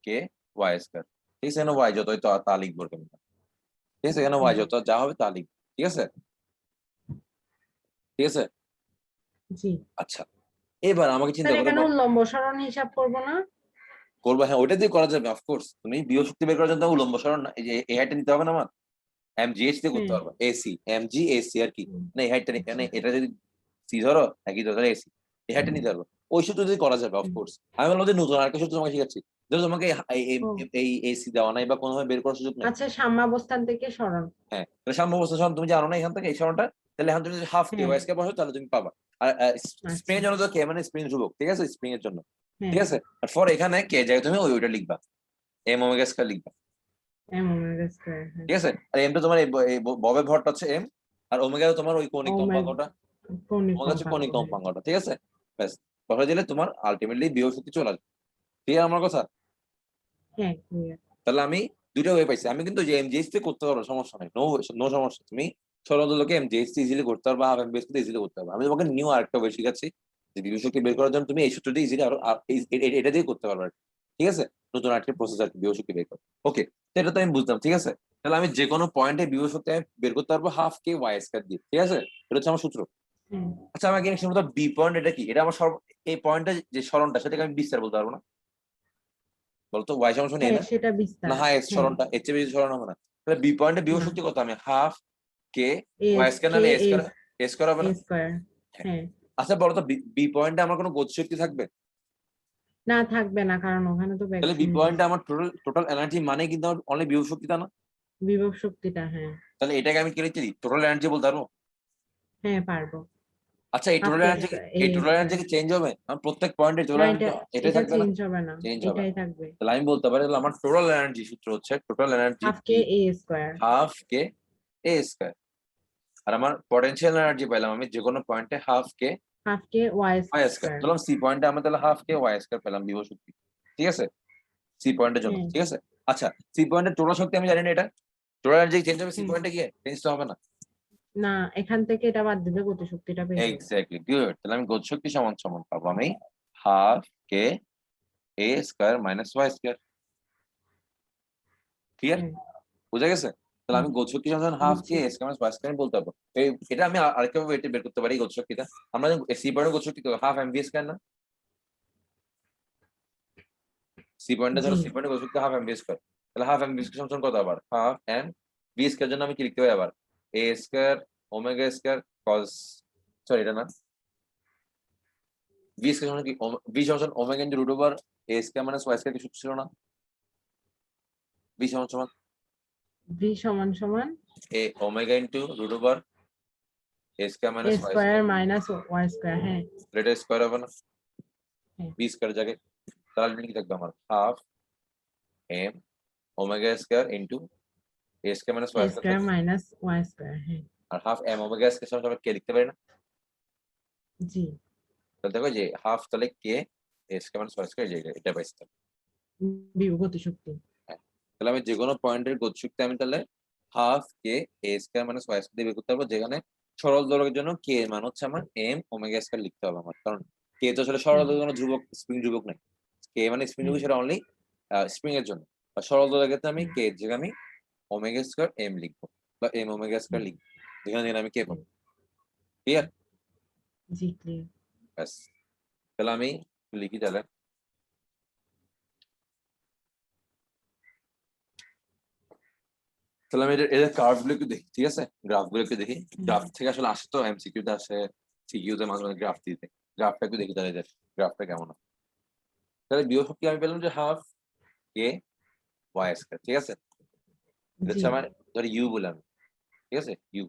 কে ওয়াই স্কয়ার, ঠিক আছে? এখানে ওয়াই যতই তো তা লিখবো আর কি আমরা। ঠিক আছে, এখানে ওয়াই হ্যাঁ যত যা হবে তা লিখবো, ঠিক আছে? ঠিক আছে, জি। আচ্ছা। এবার আমাকে চিন্তা তাহলে করে এখানে উল্লম্ব সরণ হিসাব করব না? করবো, হ্যাঁ ওইটা দিয়ে করা যাবে অফকোর্স। তুমি বিভব শক্তি বের করার জন্য উলম্ব সরণ না, এই যে এই হাইটটা নিতে হবে না আমার, এমজিএইচ দিয়ে করতে হ্যাঁ পারবা, এসি এমজি এসি আর কি, হুম, না এই হাইটটা আচ্ছা মানে এটা যদি সি ধরো একই ধরো এসি, এই হাইটটা নিতে পারবো, ওই সূত্র যদি করা যাবে হুম, অফকোর্স। আমি বললাম যে নতুন আরেকটা সূত্র তোমাকে শিখাচ্ছি, ধরো তোমাকে ও এই এসি দেওয়া নাই বা কোনোভাবে বের করার সুযোগ নেই, আচ্ছা, সাম্যাবস্থান থেকে সরণ। হ্যাঁ তাহলে সাম্যাবস্থা সরণ তুমি জানো না এখান থেকে এই সরণটা, তাহলে এখন তুমি হাফ কে হ্যাঁ ওয়াই স্কয়ার বসো তাহলে তুমি পাবা। আর স্প্রিং আচ্ছা, এর জন্য তো কে মানে স্প্রিং ধ্রুবক, ঠিক আছে? স্প্রিং এর জন্য, হ্যাঁ ঠিক আছে? আর ফর এখানে কে জায়গায় তুমি ওইটা লিখবা, এম ওমেগা স্কয়ার লিখবা, এমন স্কয়ার, হ্যাঁ ঠিক আছে? আর এমটা তোমার এই ববের ভরটা হচ্ছে এম, আর ওমেগা তোমার ওই কৌণিক ওমেগা কম্পাঙ্কটা, কৌণিক ওমেগা হচ্ছে কম্পাঙ্ক, কৌণিক হ্যাঁ কম্পাঙ্কটা, ঠিক আছে? ব্যাস, বসাই দিলে তোমার আলটিমেটলি বিভব শক্তি চলে আসবে, ঠিক আছে আমার কথা? হ্যাঁ clear। তাহলে আমি দুইটা ওয়ে পাইছি, আমি কিন্তু যে এমজিএইচ তে করতে পারবো, সমস্যা নাই, নো নো সমস্যা, তুমি সরলদোলকে এমজিএইচ তে ইজিলি করতে পারবা, হাফ এমবিএস তে ইজিলি করতে পারবা। আমি তোমাকে নিউ আরেকটা ওয়ে শিখাচ্ছি, যে বিভব শক্তি বের করার জন্য তুমি এই সূত্রটি ইজিলি আরো এটা দিয়ে করতে পারবে আর কি, ঠিক আছে? নতুন আরেকটা প্রসেস আর কি বিভব শক্তি বের করা, ওকে? তো এটা তো আমি বুঝলাম, ঠিক আছে? তাহলে আমি যে কোনো পয়েন্টে বিভব শক্তি আমি বের করতে পারবো হাফ কে ওয়াই স্কয়ার দিয়ে, ঠিক আছে? এটা হচ্ছে আমার সূত্র। হ্যাঁ আচ্ছা আমাকে শুনবো তো বি পয়েন্ট এটা কি, এটা আমার এই পয়েন্টটা যে সরণটা সেটাকে আমি বিস্তার বলতে পারবো না? বলতো ওয়াই সমান সমান এ হ্যাঁ না? সেটা না বিস্তার, হ্যাঁ, হ্যাঁ সরণটা এর চেয়ে বেশি সরণ হবে না। তাহলে বি পয়েন্টে বিভব না, শক্তি কত? আমি half K Y S square কে নাহলে এ স্কয়ার, এস এ স্কয়ার হবে এ না? স্কয়ার, হ্যাঁ। হ্যাঁ। আচ্ছা বলো তো বি পয়েন্টে আমার কোনো গতি শক্তি থাকবে? না থাকবে না, কারণ ওখানে তো ব্যাক তাহলে বি সমান পয়েন্টে আছে। আমার টোটাল টোটাল এনার্জি মানে কিন্তু আমার অনলি বিভব শক্তি, তা না? বিভব শক্তিটা, হ্যাঁ তাহলে এটাকে আমি কি লিখতে দিই, টোটাল এনার্জি বলতে পারবো? হ্যাঁ পারবো। আচ্ছা এই হাফ টোটাল কে এনার্জি, এ এই টোটাল স্কয়ার, এনার্জি কি চেঞ্জ হবে? আমার প্রত্যেক পয়েন্টে টোটাল না এনার্জি এটা এটাই এটা থাকবে না? চেঞ্জ হবে না, চেঞ্জ হবে না। এটাই থাকবে। তাহলে আমি বলতে পারি তাহলে আমার টোটাল এনার্জি সূত্র হচ্ছে total energy half K E A square, half K A square. আর আমার পটেনশিয়াল এনার্জি পাইলাম আমি যে কোনো পয়েন্টে হাফ কে half K Y Y square, square, ধরলাম সি পয়েন্টে আমরা তাহলে হাফ কে ওয়াই স্কয়ার পেলাম বিভব শক্তি, ঠিক আছে? সি পয়েন্টের জন্য, হ্যাঁ ঠিক আছে? আচ্ছা, সি পয়েন্টের টোটাল শক্তি আমি জানি না, এটা টোটাল এনার্জি চেঞ্জ হবে সি হ্যাঁ। পয়েন্টে গিয়ে? চেঞ্জ তো হবে না। না, এখান থেকে এটা বাদ দিলে গতি শক্তিটা পেয়ে যাবে। Exactly, good. তাহলে আমি গতি শক্তি সমান সমান পাবো আমি half K A square minus Y square, clear? হ্যাঁ বুঝা গেছে? তাহলে হুম, আমি গতি শক্তি সমান হাফ কে বুঝছি। এ স্কয়ার মাইনাস ওয়াই স্কয়ার বলতে পারবো। এটা আমি আরেকটা ভাবে এটা বের করতে পারি গতি শক্তিটা, আমরা সি পয়েন্টের গতি শক্তি হাফ এমভি স্কয়ার না? সি পয়েন্টে জি ধরো সি পয়েন্টে গতি শক্তি হাফ এমভি স্কয়ার, তাহলে হাফ এমভি স্কয়ার সমান কত আবার? হাফ এম ভি স্কয়ার, জন্য আমি কি লিখতে পারি আবার? এ স্কয়ার ওমেগা স্কয়ার কস, সরি এটা না, ভি স্কয়ার সমান কি ভি সমান omega into root over A square minus Y square, কি সূত্র ছিল না? ভি সমান সমান ভি সমান সমান A omega into root over A square A minus Y square square, minus Y square, হ্যাঁ এটা স্কয়ার হবে না? হ্যাঁ। ভি স্কয়ার জায়গায়, তাহলে কি থাকবে আমার? Half M omega square into A square minus A Y square square থাকবে, মাইনাস ওয়াই স্কয়ার, হ্যাঁ আর হাফ এম ওমেগা স্কয়ার সমান আমরা কে লিখতে পারি না? জি। তাহলে দেখো যে হাফ তাহলে কে A square minus Y square, এটা পাইছি তাহলে। গতি শক্তি, হ্যাঁ। তাহলে আমি যে কোনো পয়েন্টের গতি শক্তি আমি তাহলে half K A square minus Y square দিয়ে বের করতে পারবো, যেখানে সরল দোলকের জন্য কে এর মান হচ্ছে আমার এম ওমেগা স্কয়ার লিখতে হবে আমার, কারণ কে তো আসলে সরল দোলকের কোনো ধ্রুবক স্প্রিং ধ্রুবক নাই। কে মানে স্প্রিং ধ্রুবক, সেটা অনলি স্প্রিং এর জন্য। আর সরল দোলকের ক্ষেত্রে আমি কে এর জায়গায় আমি ওমেগা স্কয়ার এম লিখবো বা এম ওমেগা স্কয়ার লিখবো, যেখানে যেখানে আমি কে পাবো। ক্লিয়ার? জি ক্লিয়ার। ব্যাস, তাহলে আমি লিখি তাহলে। তাহলে আমি এদের কার্ভ গুলো একটু দেখি, ঠিক আছে? গ্রাফ গুলো একটু দেখি। গ্রাফ থেকে আসলে আসে তো এমসিকিউ তে আসে, সিকিউ তে মাঝে মাঝে গ্রাফ দিতে। গ্রাফটা একটু দেখি তাহলে এদের গ্রাফটা কেমন হয়। তাহলে বিয়োগ শক্তি আমি পেলাম যে হাফ কে ওয়াই স্কয়ার, ঠিক আছে? এটা জি হচ্ছে আমার, ধরি ইউ বললাম, ঠিক আছে? ইউ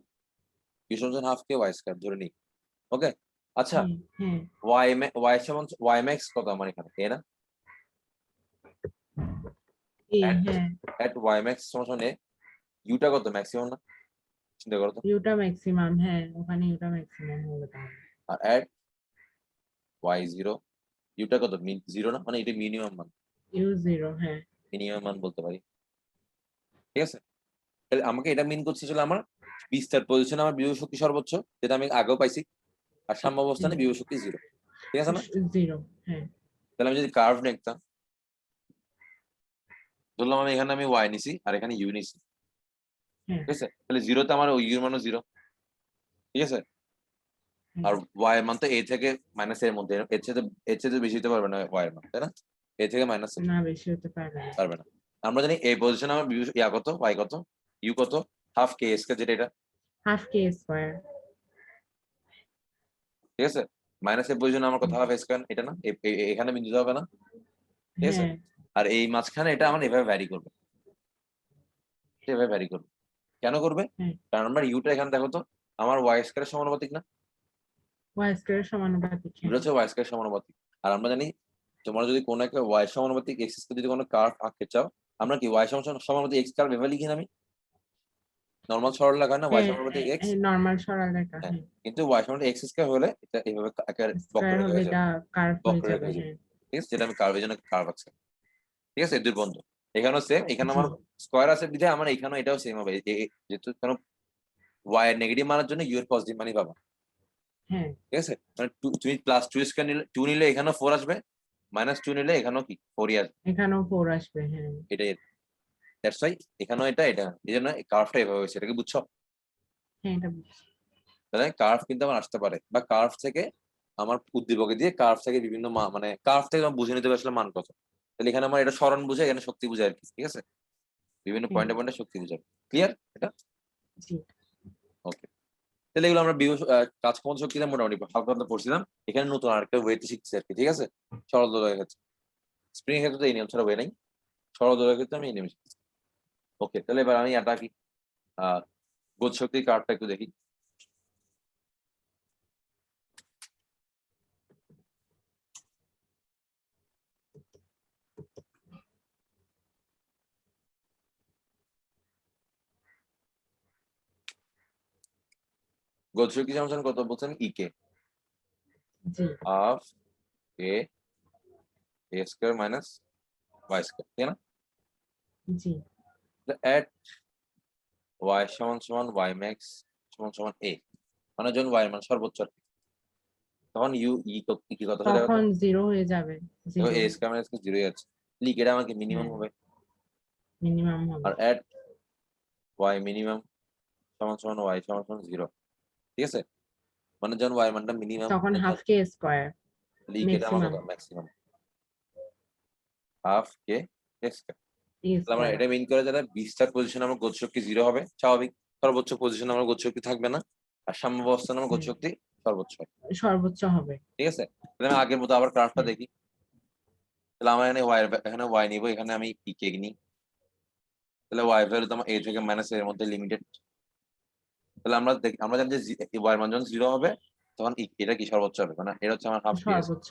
ইউ সমান হাফ কে ওয়াই স্কয়ার ধরে নিই। ওকে, আচ্ছা হ্যাঁ হ্যাঁ ওয়াই সমান ওয়াই ম্যাক্স কত আমার এখানে, এ না? এই এট হ্যাঁ এট ওয়াই ম্যাক্স সমান এ, ইউটা কত ম্যাক্সিমাম না? চিন্তা করো তো। ইউটা ম্যাক্সিমাম, হ্যাঁ ওখানে ইউটা ম্যাক্সিমাম হবে তাহলে। আর এট ওয়াই জিরো, ইউটা কত জিরো না, মানে এটা মিনিমাম মান, ইউ জিরো, হ্যাঁ মিনিমাম মান বলতে পারি, ঠিক আছে? তাহলে আমাকে এটা মিন করছে ছিল আমার বিস্তার পজিশনে আমার বিভব শক্তি সর্বোচ্চ, যেটা আমি আগেও পাইছি। আর সাম্য অবস্থানে বিভব শক্তি জিরো, ঠিক আছে না? জিরো, হ্যাঁ তাহলে আমি যদি কার্ভ দেখতাম, ধরলাম আমি এখানে আমি ওয়াই নিছি আর এখানে ইউ নিছি, হ্যাঁ ঠিক আছে? তাহলে জিরোতে আমার ওই ইউর মানও জিরো, ঠিক আছে? হ্যাঁ। আর ওয়াই এর মান তো এ থেকে মাইনাস এর মধ্যে, এর চেয়ে বেশি হতে পারবে না ওয়াই এর মান, তাই না? এ থেকে মাইনাস না বেশি হতে পারবে না। পারবে না। আমরা জানি এই পজিশনে আমার ইয়া কত, ওয়াই কত, ইউ কত, হাফ কে স্কয়ার, যেটা এটা, হাফ কে স্কোয়ার। ঠিক আছে? মাইনাস এর পজিশনে আমার কত, হাফ স্কয়ার, এটা না? এখানে বিন্দু হবে না, ঠিক আছে? হ্যাঁ আর এই মাঝখানে এটা আমার এভাবে ভ্যারি করবে, এভাবে ভ্যারি করবে। কেন করবে? হ্যাঁ কারণ আমার ইউটা এখানে দেখো তো আমার ওয়াই স্কয়ারের সমানুপাতিক না? ওয়াই স্কোয়ারের সমানুপাতিক, ইউটা হ্যাঁ হচ্ছে ওয়াই স্কয়ারের সমানুপাতিক। আর আমরা জানি তোমরা যদি কোনো একটা ওয়াই সমানুপাতিক এক্স স্কয়ার যদি কোনো কার্ভ আঁকতে চাও, আমরা কি ওয়াই সমানুপাতিক এক্স কার্ভ এভাবে লিখি না? আমি নরমাল সরল লেখা হয় না, ওয়াই হ্যাঁ সমানুপাতিক এক্স? নর্মাল সরলরেখা, হ্যাঁ, হ্যাঁ কিন্তু ওয়াই সমানুপাতিক এক্স স্কয়ার হলে এটা এইভাবে একের স্কোয়ার বক্ররেখা হলে হয়ে যাবে, এটা কার্ভ হয়ে বক্ররেখা যাবে, হয়ে যাবে, হ্যাঁ ঠিক আছে? যেটা আমি কার্ভের জন্য কার্ভ আছে, ঠিক আছে? দুই বন্ধু এখানেও সেম, এখানে জি আমার স্কয়ার আছে বিধায় আমার এখানেও এটাও সেম হবে, যেহেতু কারণ ওয়াই এর নেগেটিভ মানের জন্য ইউ এর পজিটিভ মানই পাবা, হ্যাঁ ঠিক আছে? মানে তুমি প্লাস টু স্কয়ার নিলে, টু নিলে এখানেও ফোর আসবে, মাইনাস টু নিলে এখানেও কি ফোরই আসবে, এখানেও ফোর আসবে, হ্যাঁ এটাই। দ্যাটস ওয়াই এখানেও এটা এটা এই জন্য কার্ভটা এভাবে হয়েছে, এটাকে বুঝছো? হ্যাঁ এটা বুঝছি। তাহলে কার্ভ কিন্তু আমার আসতে পারে, বা কার্ভ থেকে আমার উদ্দীপকে দিয়ে কার্ভ থেকে বিভিন্ন মানে কার্ভ থেকে আমার বুঝে নিতে হবে আসলে মান কত। তাহলে এখানে আমার এটা সরণ বুঝে, এখানে শক্তি বুঝে আর কি, ঠিক আছে? বিভিন্ন হ্যাঁ পয়েন্টে পয়েন্টে শক্তি বুঝে। ক্লিয়ার এটা? জি ওকে, তাহলে এগুলো আমরা কাজ ক্ষমতা শক্তিতে মোটামুটি হালকা হালকা পড়ছিলাম। এখানে নতুন আরেকটা ওয়েতে শিখছি আর কি, ঠিক আছে? সরল দোলকের ক্ষেত্রে, স্প্রিং এর ক্ষেত্রে তো এই নিয়ম ছাড়া ওয়ে নাই, সরল দোলকের ক্ষেত্রে আমি এই নিয়ম শিখছি। ওকে, তাহলে এবার আমি এটা কি গতি শক্তির কার্ভটা একটু দেখি। গতি শক্তি সমান কত বলছেন, ই কে জি হাফ এ এ স্কয়ার মাইনাস ওয়াই স্কয়ার, তাই না? জি এট ওয়াই সমান সমান ওয়াই ম্যাক্স সমান সমান এ, মানে যখন ওয়াই মান সর্বোচ্চ আর কি, তখন ইউ কি কত হয়ে যাবে তো? তখন জিরো হয়ে যাবে, দেখো জিরো এ স্কয়ার মাইনাস জিরো আছে, লিক এটা আমাকে মিনিমাম হ্যাঁ হবে। মিনিমাম হবে। আর এট ওয়াই মিনিমাম সমান সমান ওয়াই সমান সমান জিরো, ঠিক আছে? মানে যখন ওয়াই মানটা মিনিমাম, তখন হাফ কে স্কোয়ার লিক এটা আমার ম্যাক্সিমাম কত, ম্যাক্সিমাম হাফ কে স্কয়ার। তাহলে আমরা স্কোয়ার এটা মিন করে যারা বিস্তার পজিশন আমার গতি শক্তি জিরো হবে স্বাভাবিক, সর্বোচ্চ পজিশন আমার গতি শক্তি থাকবে না, আর সাম্য অবস্থানে আমার গতি শক্তি সর্বোচ্চ হয়, সর্বোচ্চ হবে। ঠিক আছে? তাহলে আমি আগের মতো আবার গ্রাফটা হ্যাঁ দেখি। তাহলে আমার এখানে ওয়াই নিবো, এখানে আমি পি কে নিই। তাহলে ওয়াই ভ্যালু তো আমার এ থেকে মাইনাস এর মধ্যে লিমিটেড। তাহলে আমরা জানি যে ওয়াই মান যখন জিরো হবে তখন এটা কি সর্বোচ্চ হবে, মানে এটা হচ্ছে আমার হাফ কে, সর্বোচ্চ,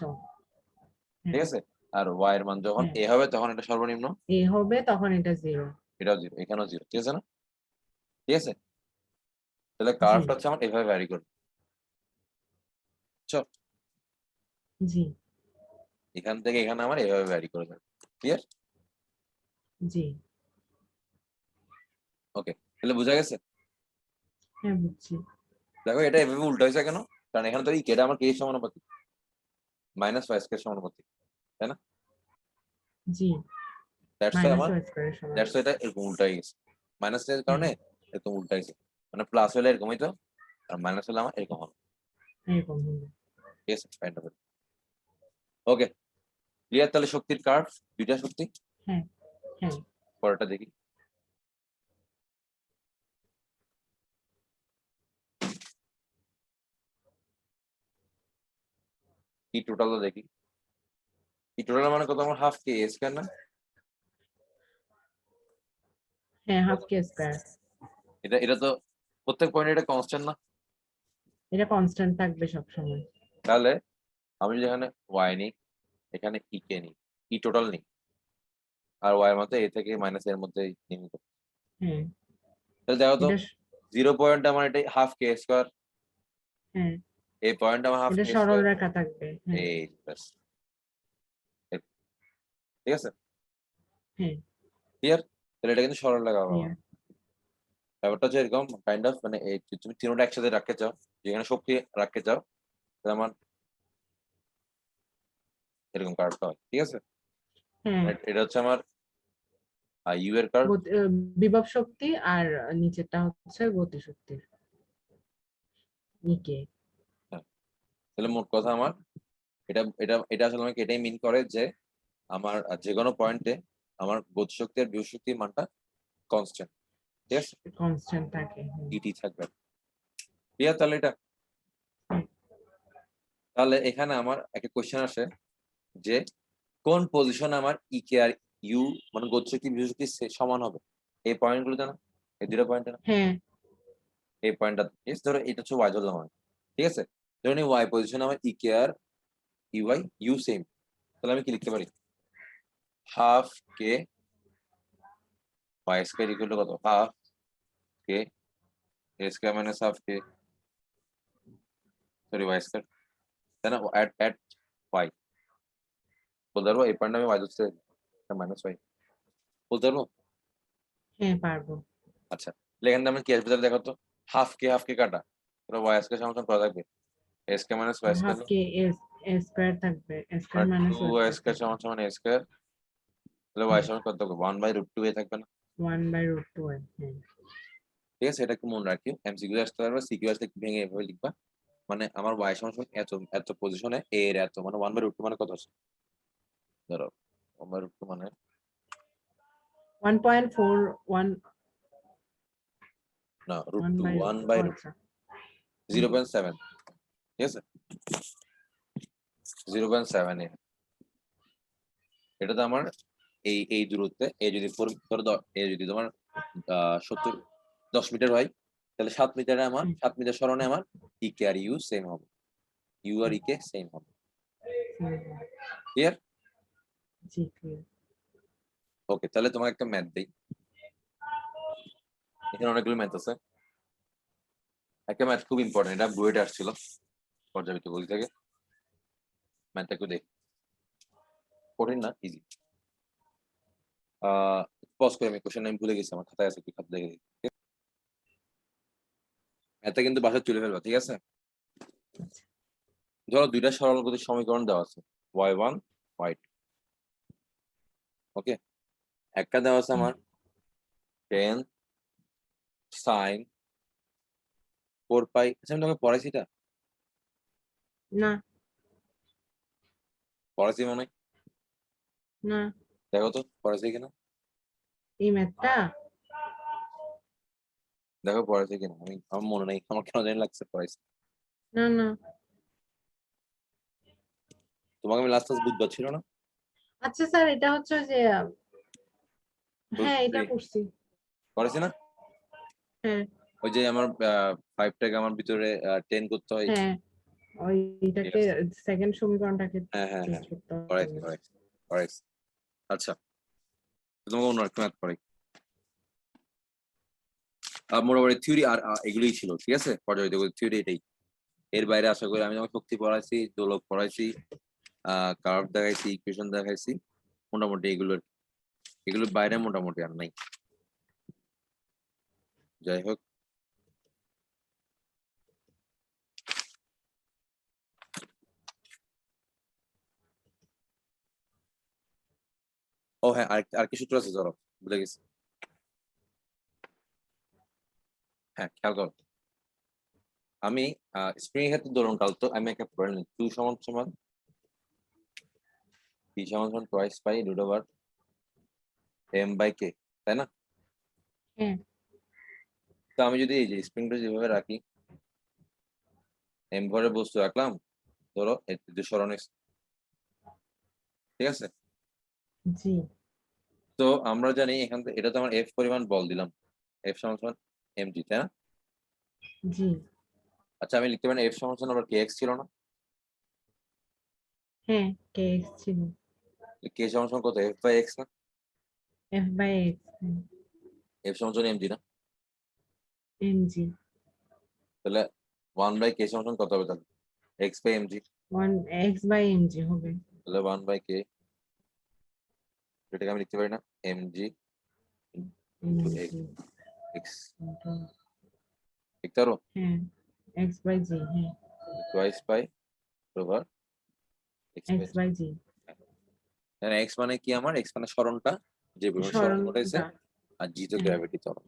ঠিক হ্যাঁ আছে? আর ওয়াই এর মান যখন হ্যাঁ এ হবে তখন এটা সর্বনিম্ন, এ হবে তখন এটা জিরো। এটাও জিরো, এখানেও জিরো, ঠিক আছে না? ঠিক আছে, তাহলে জি কার্ভটা হচ্ছে আমার এভাবে ভ্যারি করবে, বুঝছো? জি এখান থেকে এখানে আমার এভাবে ভ্যারি করে যাবে। ক্লিয়ার? জি ওকে, তাহলে বোঝা গেছে? হ্যাঁ বুঝছি। দেখো এটা এভাবে উল্টা হয়েছে কেন, কারণ এখানে তো এই কেটা আমার কে এর সমানুপাতিক, মাইনাস ওয়াই স্কয়ার সমানুপাতিক, তাই না? জি, দ্যাটস ওয়াই মাইনাস আমার, ওয়াই স্কয়ারের সমান। দ্যাটস ওয়াই এটা এরকম উল্টা হয়ে গেছে, মাইনাস এর কারণে এরকম উল্টা হয়েছে, মানে প্লাস হলে এরকমই তো, আর মাইনাস হলে আমার এরকম হবে। এরকম হবে। ঠিক আছে, ফাইন্ড হবে। ওকে, ক্লিয়ার? তাহলে শক্তির কার্ভ দুইটা শক্তি। হ্যাঁ হ্যাঁ। পরেরটা দেখি। ই টোটাল দেখি, ই টোটাল মানে কত আমার হাফ কে স্কয়ার না? হ্যাঁ, হাফ কে স্কয়ার। এটা এটা তো প্রত্যেক পয়েন্টে এটা কনস্ট্যান্ট না? এটা কনস্ট্যান্ট থাকবে সব সময়। তাহলে আমি যদি এখানে ওয়াই নিই, এখানে ই কে নিই, ই টোটাল নিই, আর ওয়াই এর মধ্যে এ থেকে মাইনাস এর মধ্যে নিই, হ্যাঁ তাহলে দেখো তো এটা 0 পয়েন্ট আমার এটা হাফ কে স্কয়ার, হ্যাঁ এই পয়েন্ট আমার হাফ এটা কে সরল স্কয়ার, রেখা থাকবে। হ্যাঁ এই ব্যাস। ঠিক আছে, হ্যাঁ ক্লিয়ার? তাহলে এটা কিন্তু সরল রেখা হবে আমার। ক্লিয়ার। ব্যাপারটা হচ্ছে এরকম কাইন্ড অফ, মানে এই যে তুমি তিনটা একসাথে রাখতে চাও, যেখানে শক্তি রাখতে চাও, তাহলে আমার এরকম কার্ভটা হয়। ঠিক আছে, হ্যাঁ, এটা হচ্ছে আমার ইউ এর কার্ভ। বিভব শক্তি আর নিচেরটা হচ্ছে গতি শক্তি নিকে। তাহলে মোট কথা আমার এটা এটা এটা আসলে আমাকে এটাই মিন করে যে আমার যে কোনো পয়েন্টে আমার গতিশক্তি আর বিভব শক্তির মানটা কনস্ট্যান্ট। ঠিক আছে, কনস্ট্যান্ট থাকে। ইটি থাকবে। ক্লিয়ার? তাহলে এটা, তাহলে এখানে আমার একটা কোশ্চেন আসে যে কোন পজিশনে আমার ই কে আর ইউ মানে গতিশক্তি বিভব শক্তি সমান হবে, এই পয়েন্টগুলোতে না, এই দুটো পয়েন্টে না, হ্যাঁ এই পয়েন্টটা। ধরো এটা হচ্ছে ওয়াই ধরলাম আমি। ঠিক আছে, ধরুন এই ওয়াই পজিশনে আমার ই কে আর ইউআই ইউ সেম, তাহলে আমি কি লিখতে পারি? Half K Y square equal to কত, half K A square minus half K, sorry Y square, তাই না? অ্যাট ওয়াই বলতে পারবো, এই পয়েন্ট আমি ওয়াই ধরতে মাইনাস ওয়াই বলতে পারবো। হ্যাঁ পারবো। আচ্ছা, তাহলে এখানে আমরা কি আসবে তাহলে দেখো তো, হাফ কে কাটা, তাহলে ওয়াই স্কয়ার সমান কত থাকবে? A square minus Y square half K square থাকবে, স্কয়ার আর two minus Y Y square square থাকবে। সমান এ স্কয়ার, তাহলে ওয়াই সমান কত থাকবে? 1/√2 এ থাকবে না? 1/√2। হ্যাঁ ঠিক আছে, এটা একটু মনে রাখিও, এমসিকিউ আসতে পারবে, সিকিউ আসলে একটু ভেঙে এভাবে লিখবা। মানে আমার ওয়াই সমান সমান এত এত পজিশনে এ এর এত, মানে 1/√2 মানে কত আছে ধরো, 1/√2 মানে 1.41। না, ওয়ান √2, বাই 1/√2, আচ্ছা। 0.7। ঠিক আছে, 0.7 এ এটা তো আমার এই এই দূরত্বে এ যদি এ যদি তোমার 10 মিটার হয়, তাহলে 7 মিটারে আমার 7 মিটার স্মরণে আমার ই কে আর ইউ সেম হবে, ইউ আর ই কে সেম হবে। ক্লিয়ার? জি ক্লিয়ার। ওকে, তাহলে তোমাকে একটা ম্যাথ দেই, এখানে অনেকগুলো ম্যাথ আছে। একটা ম্যাথ খুব ইম্পর্টেন্ট, এটা বুয়েটে আসছিল পর্যাবৃত্ত বই থেকে। ম্যাথটা একটু দেখ, কঠিন না, ইজি। পজ করে আমি কোশ্চেন আমি ভুলে গেছি, আমার খাতায় আছে, কি খাতা দেখে দিই। ম্যাথটা কিন্তু বাসায় তুলে ফেলবা, ঠিক আছে? ধরো দুইটা সরল গতির সমীকরণ দেওয়া আছে, y1 y2। ওকে, একটা দেওয়া আছে আমার 10 sin 4 পাই। আচ্ছা, আমি তোমাকে পড়াইছি এটা, না পড়াইছি মনে হয়, না, দেখো তো পড়াইছি কিনা, এই ম্যাথটা দেখো পড়াইছি কিনা, আমি আমার মনে নেই, আমার কেন জানি লাগছে পড়াইছি। না না। তোমাকে আমি লাস্ট বুধবার ছিল না, আচ্ছা স্যার, এটা হচ্ছে যে হ্যাঁ এটা বুঝছি, করছি। পড়াইছি না? হ্যাঁ ওই যে আমার 5টাকে আমার ভিতরে 10 করতে হয়। হ্যাঁ, ঠিক ওইটাকে আছে, সেকেন্ড সমীকরণটাকে হ্যাঁ হ্যাঁ চেঞ্জ হ্যাঁ, করতে পড়াইছি হবে। পড়াইছি পড়াইছি। আচ্ছা, তোমাকে অন্য একটা ম্যাথ পড়াই। মোটামুটি থিওরি আর এগুলোই ছিল, ঠিক আছে? পর্যাপ্ত থিওরি এটাই, এর বাইরে আশা করি আমি তোমাকে শক্তি পড়াইছি, দোলক পড়াইছি, কার্ভ দেখাইছি, ইকুয়েশন দেখাইছি, মোটামুটি এগুলোর বাইরে মোটামুটি আর নাই। যাই হোক, ও হ্যাঁ, আর কি সূত্র আছে ধরো, ভুলে গেছি। হ্যাঁ, খেয়াল করো, আমি স্প্রিং এর ক্ষেত্রে ধরুন কাল তো আমি একটা পড়ে নিই, 2 সমান সমান p সমান সমান twice pi root over m by k, তাই না? হ্যাঁ তো আমি যদি এই যে স্প্রিংটা যেভাবে রাখি, m ভরের বস্তু রাখলাম, ধরো যে সরণ x, ঠিক আছে? জি তো আমরা জানি এখান থেকে এটা তো আমার f পরিমাণ বল দিলাম, f সমান সমান mg, তাই না? জি আচ্ছা, আমি লিখতে পারি f সমান সমান আবার kx ছিল না? হ্যাঁ kx ছিল, k সমান সমান কত, f বাই x না? f বাই x f সমান সমান mg না? mg, তাহলে 1 বাই k সমান সমান কত হবে তাহলে, x by mg, 1 x by mg হবে। তাহলে 1 বাই k, এটাকে আমি লিখতে পারি না mg into mg x, into- লিখতে পারো হ্যাঁ x বাই g, হ্যাঁ টোয়াইস পাই over x x bye bye g, x মানে কি, আমার x মানে সরণটা, যে পরিমাণ সরণ ঘটেছে, সরণটা। আর g তো হ্যাঁ গ্র্যাভিটি ত্বরণ।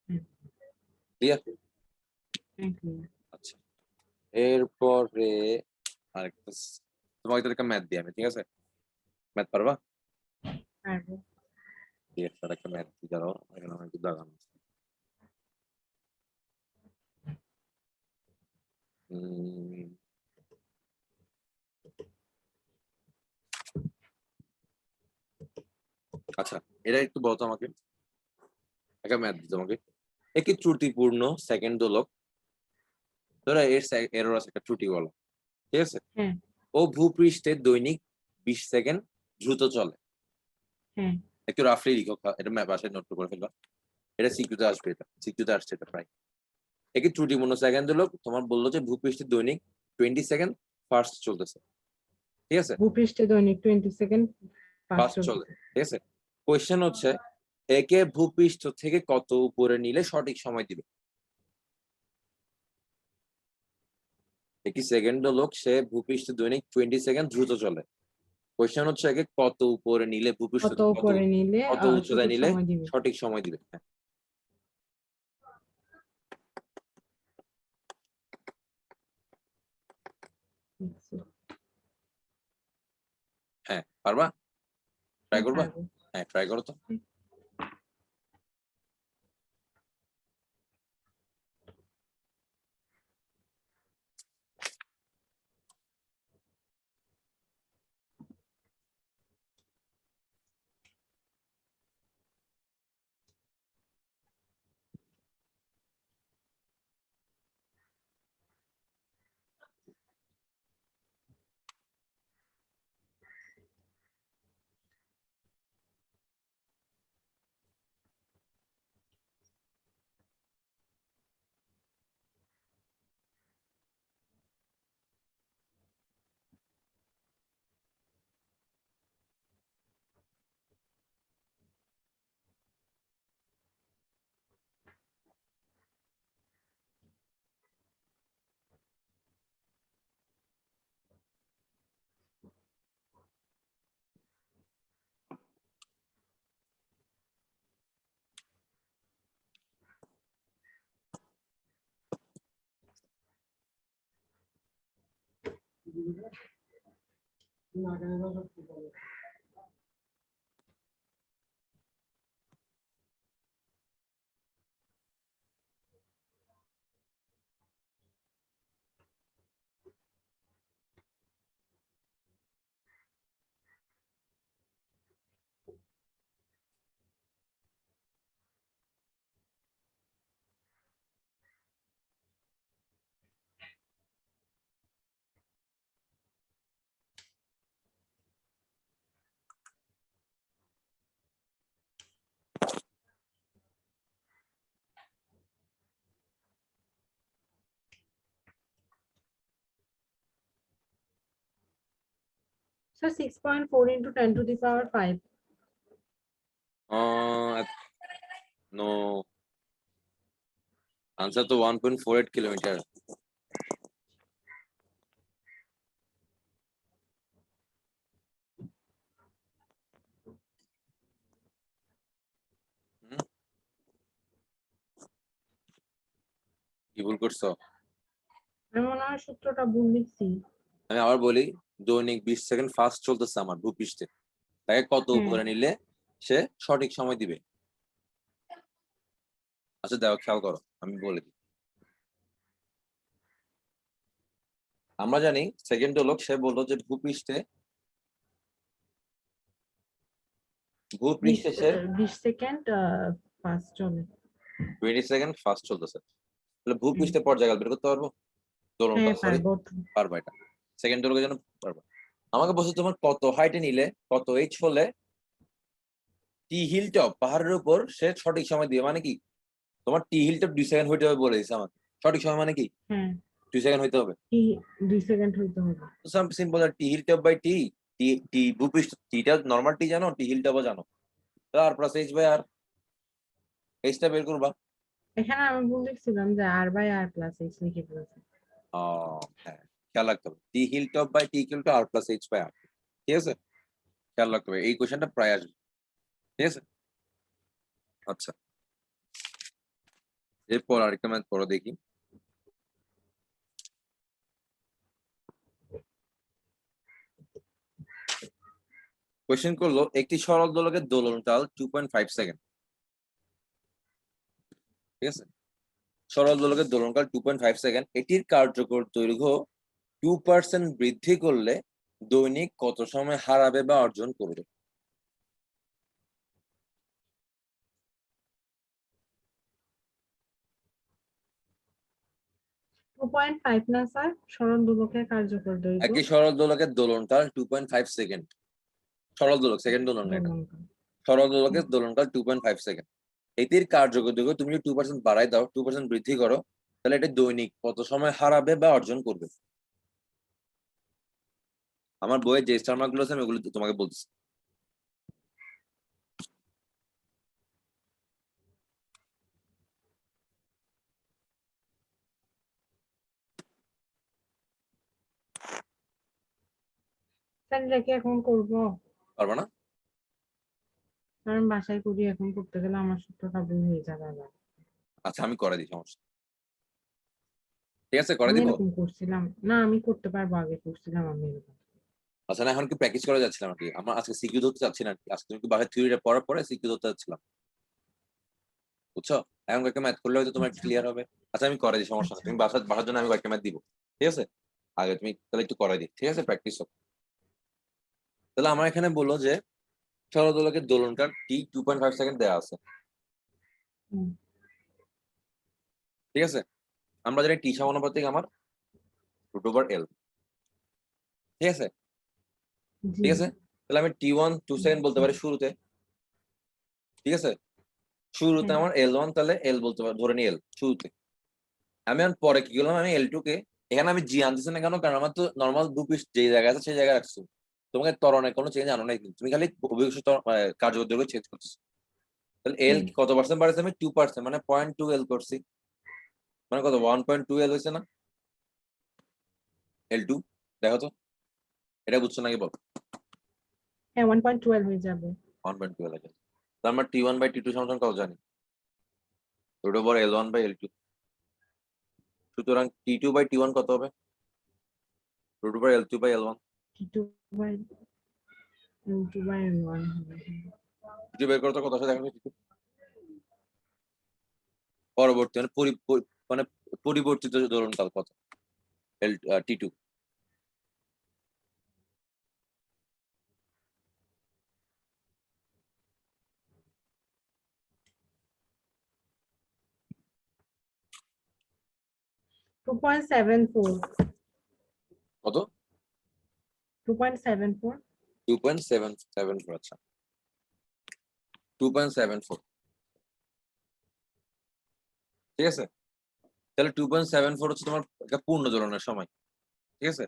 হ্যাঁ ক্লিয়ার? হ্যাঁ clear। আচ্ছা, এরপরে আরেকটা তোমাকে তো একটা ম্যাথ দিই আমি, ঠিক আছে? ম্যাথ পারবা? পারবো। ঠিক আছে, একটা ম্যাথ দিই, দাঁড়াও, এখানে আমার একটু দাগানো আছে। উম, আচ্ছা, এটা একটু বলো তো আমাকে, একটা ম্যাথ দিই তোমাকে। একটি ত্রুটিপূর্ণ সেকেন্ড দোলক, ধরো এরর আছে, একটা ত্রুটি বলো, ঠিক আছে? হ্যাঁ ও ভূপৃষ্ঠে দৈনিক 20 সেকেন্ড দ্রুত চলে। হ্যাঁ একটু রাফলি লিখো, এটা বাসায় নোট করে ফেলবা, এটা সিকিউতে আসবে, এটা সিকিউতে আসছে এটা প্রায়। একটি ত্রুটিপূর্ণ সেকেন্ড হলো, তোমার বললো যে ভূপৃষ্ঠে দৈনিক 20 সেকেন্ড ফার্স্ট চলতেছে, ঠিক আছে? ভূপৃষ্ঠে দৈনিক 20 সেকেন্ড পাস ফার্স্ট চলে, চলতেছে। ঠিক আছে? কোয়েশ্চেন হচ্ছে একে ভূপৃষ্ঠ থেকে কত উপরে নিলে সঠিক সময় দিবে। একটি সেকেন্ড লোক, সে ভূপৃষ্ঠে দৈনিক 20 সেকেন্ড দ্রুত চলে। কোয়েশ্চেন হচ্ছে একে কত উপরে নিলে ভূপৃষ্ঠ কত থেকে কত উপরে নিলে কত উচ্চতায় সঠিক নিলে সময় দিবে। সঠিক সময় দিবে। হ্যাঁ, হ্যাঁ পারবা? ট্রাই হ্যাঁ করবা? পারবো। হ্যাঁ, ট্রাই করো তো। So 6.4 into 10 to the power 5. No, answer তো 1.48 কিলোমিটার। কি ভুল করছো? আমি মনে হয় সূত্রটা ভুল লিখছি। আমি আবার বলি, দৈনিক 20 সেকেন্ড ফাস্ট চলতেছে আমার ভূপৃষ্ঠে, তাকে কত হ্যাঁ উপরে নিলে সে সঠিক সময় দিবে? আচ্ছা দেখো, খেয়াল করো, আমি বলে দিই। আমরা জানি সেকেন্ড লোক সে বললো যে ভূপৃষ্ঠে বিশ সে 20 সেকেন্ড ফাস্ট চলে। 20 সেকেন্ড ফাস্ট চলতেছে, তাহলে হ্যাঁ ভূপৃষ্ঠে পর্যায়কাল বের করতে পারবো? হ্যাঁ দোলনকাল, সরি, পারবো তো। পারবো এটা। সেকেন্ড লোকের জন্য পারবো। আমাকে বলছে তোমার কত হাইটে নিলে, কত এইচ হলে টি হিল টপ পাহাড়ের উপর সে সঠিক সময় দিবে, মানে কি? তোমার টি হিল টপ 2 সেকেন্ড হইতে হবে বলে দিছে আমাকে। সঠিক সময় মানে কি? হ্যাঁ 2 সেকেন্ড হইতে হবে। কি 2 সেকেন্ড হইতে হবে। Simple, T hill top by T, T T ভূপৃষ্ঠ, টিটা নর্মাল টি জানো, টি হিল টপও জানো, R plus H by R, এইচটা বের করবা। এখানে আমি ভুল লিখছিলাম যে r/r+h লিখে ফেলেছি। হ্যাঁ, খেয়াল রাখতে হবে, T hill top by T equal to R plus H by R. ঠিক আছে, খেয়াল রাখতে হবে, এই কোশ্চেনটা প্রায় আসবে। ঠিক আছে, আচ্ছা, এরপর আরেকটা ম্যাথ পড়ো দেখি। কোশ্চেন করলো একটি সরল দোলকের দোলনকাল 2.5 সেকেন্ড। ঠিক আছে, সরল দোলকের দোলনকাল 2.5 সেকেন্ড, এটির কার্যকর দৈর্ঘ্য 2% বৃদ্ধি করলে দৈনিক কত সময় হারাবে বা অর্জন করবে? 2.5 না স্যার, সরল দোলকের কার্যকর দৈর্ঘ্য। একটি সরল দোলকের দোলনকাল 2.5 সেকেন্ড। সরল দোলক, সেকেন্ড দোলন না এটা। দোলনকাল। সরল দোলকের দোলনকাল 2.5 সেকেন্ড, এটির কার্যকর দৈর্ঘ্য তুমি যদি 2% বাড়াই দাও, 2% বৃদ্ধি করো, তাহলে এটা দৈনিক কত সময় হারাবে বা অর্জন করবে? আমার বইয়ে যে স্টার মার্ক গুলো আছে আমি ওগুলো তোমাকে বলছি। স্যার এটা কি এখন করবো? পারবা না? কারণ বাসায় করি, এখন করতে গেলে আমার সূত্রটা ভুল হয়ে যাবে আবার। আচ্ছা, আমি করে দিই, সমস্যা, ঠিক আছে, করে আমি দিব। এরকম করছিলাম না, আমি করতে পারবো, আগে করছিলাম আমি এরকম। আচ্ছা, না এখন কি প্র্যাকটিস করা যাচ্ছিলাম আর কি, আমার আজকে সিকিউ ধরতে চাচ্ছি না আর কি, আজকে তুমি বাসায় থিওরিটা পড়ার পরে সিকিউ ধরতে যাচ্ছিলাম, বুঝছো? এখন কয়েকটা ম্যাথ করলে হয়তো তোমার একটু আচ্ছা ক্লিয়ার হবে। আচ্ছা, আমি করে দিই, সমস্যা না, আচ্ছা। তুমি বাসার জন্য আমি কয়েকটা ম্যাথ দিব। ঠিক আছে, আগে তুমি তাহলে একটু করে দিই, ঠিক আছে, প্র্যাকটিস হোক। তাহলে আমার এখানে বললো যে সরল দোলকের দোলনকাল টি 2.5 সেকেন্ড দেওয়া আছে। হুম, ঠিক আছে, আমরা জানি টি সমানুপাতিক আমার √L। ঠিক আছে, জি। ঠিক আছে, তাহলে আমি T1 2 সেকেন্ড বলতে জি। পারি শুরুতে। ঠিক আছে, শুরুতে হ্যাঁ আমার L1, তাহলে এল বলতে পারি, ধরে নি এল শুরুতে। আমি এখন পরে কি করলাম, আমি L2 কে, এখানে আমি জি আনতেছি না কেন, কারণ আমার তো নর্মাল দুপিস যে জায়গায় আছে সেই জায়গায় রাখছো। তোমাকে ত্বরণের কোনো চেঞ্জ আনো নাই কিন্তু, তুমি খালি অভিকর্ষ কার্যকর দৈর্ঘ্য চেঞ্জ করতেছো। তাহলে এল হ্যাঁ কত পার্সেন্ট বাড়ছে, আমি 2%, মানে 0.2L করছি, মানে কত 1.2L হয়েছে না? L2, দেখো তো, এটা বুঝছো নাকি বল? হ্যাঁ 1.12 হয়ে যাবে। 1.2L আছে, তাহলে আমরা T1 বাই T2 সমান কত জানি? √L1 by L2। সুতরাং T2 বাই T1 কত হবে? √L2 by L1। T2/L2/L1 হবে। T2 বের করতে কত আসে দেখো T2? পরবর্তী মানে মানে পরিবর্তিত দোলনকাল কত? T2। 2.74। কত? 2.74। 2.774। আচ্ছা, 2.74। ঠিক আছে, তাহলে 2.74 হচ্ছে তোমার একটা পূর্ণ দোলনের সময়। ঠিক আছে,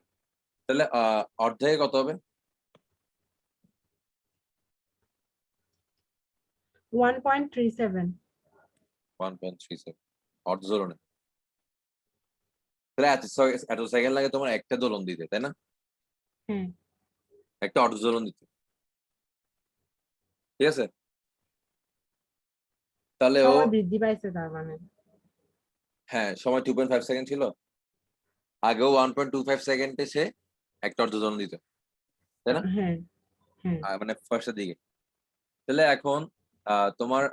তাহলে অর্ধেকে কত হবে? 1.37। 1.37 অর্ধ দোলনে। তাহলে এত সেকেন্ড লাগে তোমার একটা দোলন দিতে, তাই না? হ্যাঁ একটা অর্ধ দোলন দিতে। ঠিক আছে, তাহলে ও, সময় বৃদ্ধি পাইছে তার মানে। হ্যাঁ সময় 2.5 সেকেন্ড ছিল, আগেও 1.25 সেকেন্ডে সে একটা অর্ধদণ্ড দিত, তাই না? হ্যাঁ হ্যাঁ মানে ফার্স্টের দিকে। তাহলে এখন তোমার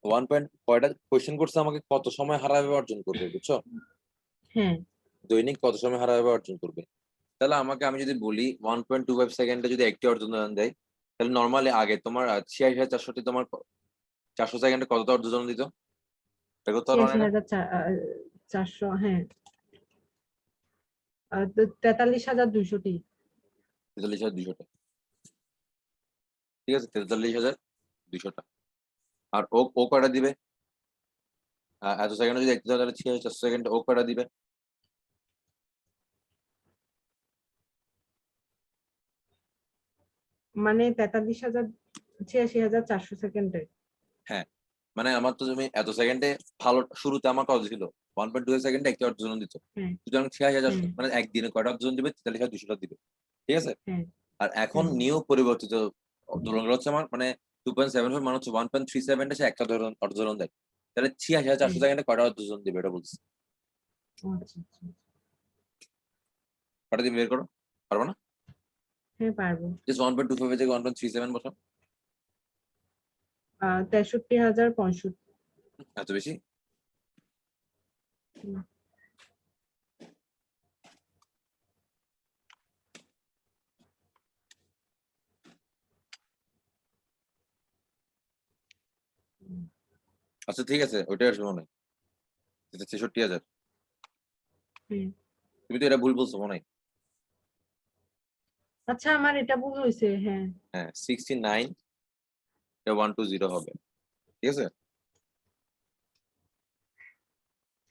1 পয়েন্ট কয়টা কোয়েশ্চেন করছে আমাকে, কত সময় হারাবে অর্জন করবে, বুঝছো? হ্যাঁ দৈনিক কত সময় হারাবে অর্জন করবে। তাহলে আমি যদি বলি 1.25 সেকেন্ডে যদি একটি অর্ধদণ্ড দেয়, তাহলে নর্মালি আগে তোমার 86,400 তোমার 400 সেকেন্ডে কতটা অর্ধদণ্ড দিত? এটা করতে পারো না এটা? 86,400 হ্যাঁ 43,200টি। 43,200টা, ঠিক আছে, 43,200টা। আর ও ও কয়টা দিবে? এত সেকেন্ডে যদি একটি তাহলে 46,400 সেকেন্ডে ও কয়টা দিবে? মানে 86,400 সেকেন্ডে। হ্যাঁ, মানে আমার তো তুমি এত সেকেন্ডে ভালো, শুরুতে আমার কত ছিল? 1.2 সেকেন্ডে একটি অর্ধদণ্ড দিত, হ্যাঁ সুতরাং 46,400 হ্যাঁ মানে একদিনে কয়টা অর্ধদণ্ড দিবে? 43,200টা দিবে, ঠিক আছে। হ্যাঁ আর এখন হ্যাঁ নিউ পরিবর্তিত দোলনগুলো হচ্ছে আমার মানে 2.75 মানে হচ্ছে 1.37 সে একটা অর্ধদণ্ড দেয়, তাহলে 86,400 হ্যাঁ সেকেন্ডে কয়টা অর্ধদণ্ড দিবে এটা বলছি। আচ্ছা আচ্ছা কয়টা দিবে বের করো, পারবো না? হ্যাঁ পারবো। জাস্ট 1.25 থেকে 1.37 বসাও। 63,065। এত বেশি? আচ্ছা ঠিক আছে, ওইটাই আর শোনো নাই, 63,000। হুম। তুমি তো এটা ভুল বলছো মনে হয়। আচ্ছা আমার এটা ভুল হয়েছে হ্যাঁ। হ্যাঁ 69, এটা 120 হবে, ঠিক আছে।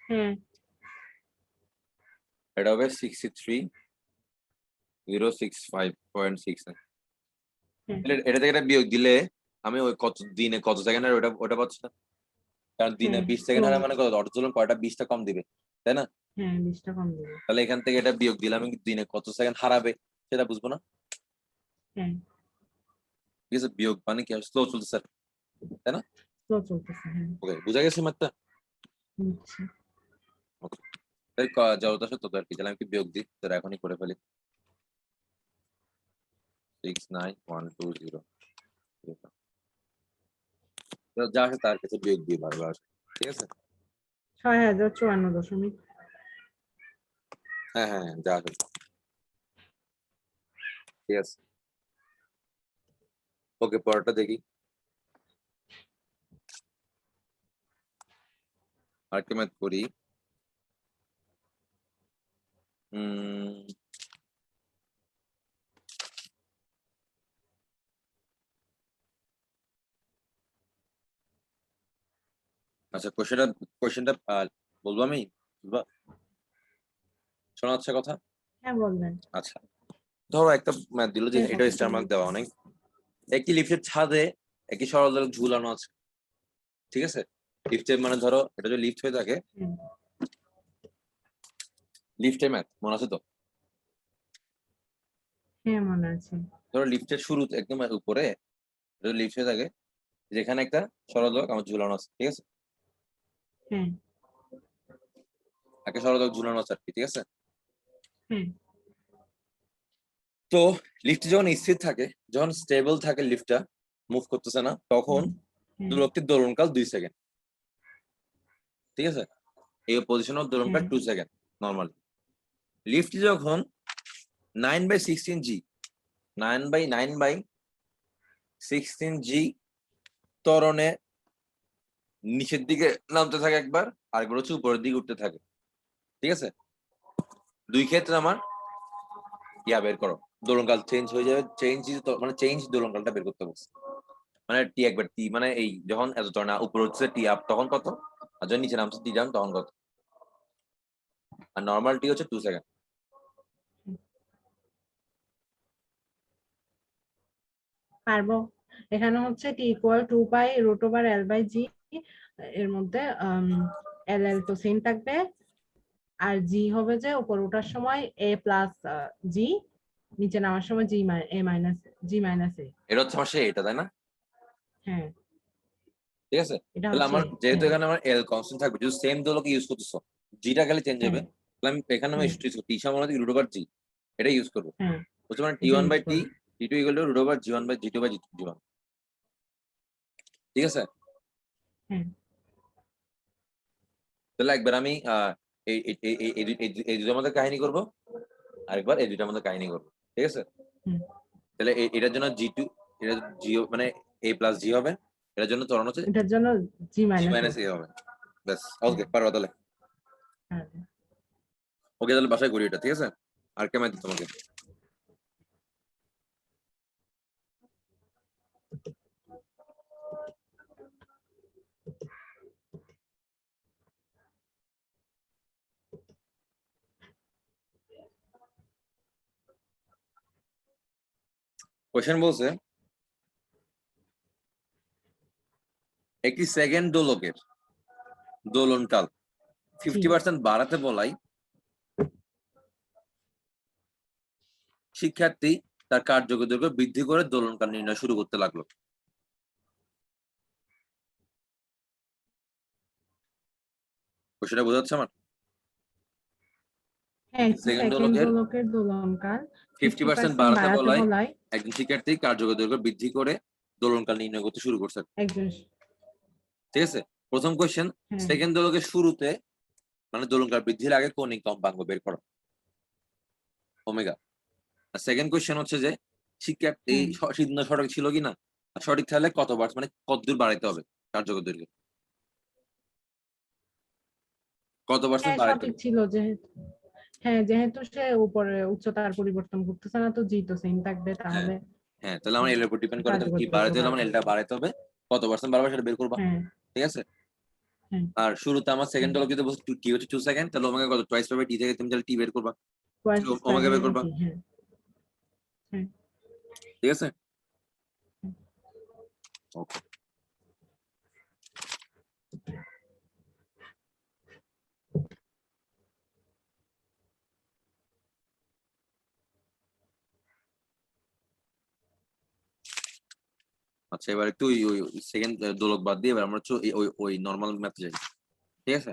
হ্যাঁ এটা হবে 63,065.6। হ্যাঁ এটা থেকে এটা বিয়োগ দিলে আমি ওই কত দিনে কত সেকেন্ডের ওটা পাচ্ছি না, কারণ দিনে হ্যাঁ 20 সেকেন্ড হারে মানে কত অর্ধদণ্ড কয়টা, 20টা কম দিবে, তাই না? হ্যাঁ 20টা কম দেবে। তাহলে এখান থেকে এটা বিয়োগ দিলে আমি দিনে কত সেকেন্ড হারাবে সেটা বুঝবো না, হ্যাঁ ঠিক আছে। বিয়োগ মানে কি স্লো চলছে স্যার, তাই না? স্লো চলতেছে হ্যাঁ। ওকে, বুঝা গেছে মাত্রা। বুঝছি। ওকে, তাই যত আসে তত আর কি, তাহলে আমি কি বিয়োগ দিই, তাহলে এখনই করে ফেলি। 69,120, যা আসে তার কাছে বিয়োগ দিয়ে বারবার, ঠিক আছে। 6,054 দশমিক। হ্যাঁ হ্যাঁ হ্যাঁ, যা আসে, ঠিক আছে। ওকে, পরেরটা দেখি, আরেকটা ম্যাথ করি। উম আচ্ছা, কোশ্চেনটা বলবো আমি, বুঝবা? শোনা যাচ্ছে কথা? হ্যাঁ বলবেন। আচ্ছা, ধরো একটা ম্যাথ দিল যে হ্যাঁ এটা কথা স্টার শুনি। মার্ক দেওয়া অনেক, একটি লিফটের ছাদে একটি সরল দোলক ঝুলানো আছে, ঠিক আছে। লিফটের মানে ধরো এটা যদি লিফট হয়ে থাকে, হ্যাঁ লিফটের ম্যাথ মনে আছে তো? হ্যাঁ মনে আছে। ধরো লিফটের শুরু একদম উপরে যদি লিফট হয়ে থাকে, যেখানে একটা সরল দোলক আমার ঝুলানো আছে, ঠিক আছে। হ্যাঁ একটা সরল দোলক ঝুলানো আছে আর কি, ঠিক আছে। হ্যাঁ তো লিফট যখন স্থির থাকে, যখন স্টেবল থাকে লিফটটা মুভ করতেছে না, তখন হ্যাঁ দোলকটির দোলনকাল 2 সেকেন্ড, ঠিক আছে। এই পজিশন অফ দোলনকাল হ্যাঁ 2 সেকেন্ড নর্মালি। লিফট যখন 9/16 জি 9/16 জি ত্বরণে নিচের দিকে নামতে থাকে একবার, আরেকবার হচ্ছে উপরের দিকে উঠতে থাকে, ঠিক আছে। দুই ক্ষেত্রে আমার বের করো, দোলনকাল চেঞ্জ হয়ে যাবে, মানে চেঞ্জ দোলনকালটা বের করতে বলছে। মানে টি একবার টি মানে এই যখন এত না উপরে হচ্ছে টি আপ তখন কত, আর যখন নিচে নামছে টি ডাউন তখন কত, আর নর্মাল টি হচ্ছে 2 সেকেন্ড। পারবো। এখানে হচ্ছে t=2π√L/g, এর মধ্যে এল তো সেম থাকবে, আর জি হবে যে উপর ওঠার সময় a+g, নিচে নামার সময় a-, g-a। এটা হচ্ছে আমার সেই এটা, তাই না? হ্যাঁ ঠিক আছে? এটা তাহলে হচ্ছে আমার যেহেতু হ্যাঁ, এখানে আমার এল কনস্ট্যান্ট থাকবে, যদি সেম দোলক ইউজ করতেছো, জিটা খালি চেঞ্জ হবে, হ্যাঁ, তাহলে আমি এখানে আমি টি সমান রুট ওভার জি এটা ইউজ করবো। হ্যাঁ, বুঝতে পারেন টি এটা ওয়ান ইউজ বাই টি, করো। T two equal to root over G one by G two by G one. ঠিক আছে? হ্যাঁ, তাহলে একবার আমি এই দুটোর মধ্যে কাহিনী করবো, আরেকবার এই দুটার মধ্যে কাহিনী করবো। ঠিক আছে? হুম, তাহলে এটার জন্য জি টু, এটা জি মানে এ প্লাস জি হবে, এটার জন্য ত্বরণ হচ্ছে এটার জন্য জি জি মাইনাস এ। মাইনাস এ হবে। ব্যাস, হ্যাঁ, ওকে, পারবো তাহলে। হ্যাঁ, ওকে, তাহলে বাসায় করি এটা। ঠিক আছে? আর কেমন তোমাকে কোয়েশ্চেন বলছে, একটি সেকেন্ড দোলকের দোলনকাল 50% বাড়াতে বলাই শিক্ষার্থী তার কার্যকর দৈর্ঘ্য বৃদ্ধি করে দোলনকাল নির্ণয় শুরু করতে লাগলো। কোয়েশ্চেনটা বোঝা যাচ্ছে আমার? হ্যাঁ, একটি সেকেন্ড সেকেন্ড দোলকের দোলকের দোলনকাল 50% 50% বাড়াতে বাড়াতে বলায় বলায় একজন শিক্ষার্থী কার্যকর দৈর্ঘ্য বৃদ্ধি করে দোলনকাল নির্ণয় করতে শুরু করছে। একজন ঠিক আছে? প্রথম কোয়েশ্চেন, হ্যাঁ, সেকেন্ড দোলকের শুরুতে মানে দোলনকাল বৃদ্ধির আগে কৌণিক কম্পাঙ্ক বের করো, ওমেগা। আর সেকেন্ড কোয়েশ্চেন হচ্ছে যে শিক্ষার্থী হ্যাঁ, সিদ্ধান্ত সঠিক ছিল কিনা, সঠিক থাকলে কতবার মানে কত দূর বাড়াইতে হবে কার্যকর দৈর্ঘ্য, কত পার্সেন্ট হ্যাঁ, বাড়াইতে সঠিক হবে। ছিল যেহেতু হ্যাঁ, যেহেতু সে উপরে উচ্চতার পরিবর্তন করতেছে না, তো জি তো সেম থাকবে, হ্যাঁ, তাহলে হ্যাঁ, তাহলে আমার এল এর উপর ডিপেন্ড করে, তাহলে কার্যকর কি দৈর্ঘ্য বাড়াইতে হলে আমার বাড়বে। এলটা বাড়াইতে হবে, কত পার্সেন্ট বাড়াবে সেটা বের করবা। হ্যাঁ, ঠিক আছে? হ্যাঁ, আর শুরুতে আমার সেকেন্ড হ্যাঁ, দোলক যদি বলছে টি হচ্ছে 2 সেকেন্ড, তাহলে ওমেগা কত টুয়াইস পাবে টি থেকে, তুমি তাহলে টি বের করবা, টুয়াইস ওমেগা পাবে বের করবা। টি, হ্যাঁ, হ্যাঁ, ঠিক আছে? হ্যাঁ। ওকে, আচ্ছা, এবার একটু ওই সেকেন্ড দোলক বাদ দিয়ে এবার আমরা হচ্ছে ওই নর্মাল ম্যাথ যাই। ঠিক আছে?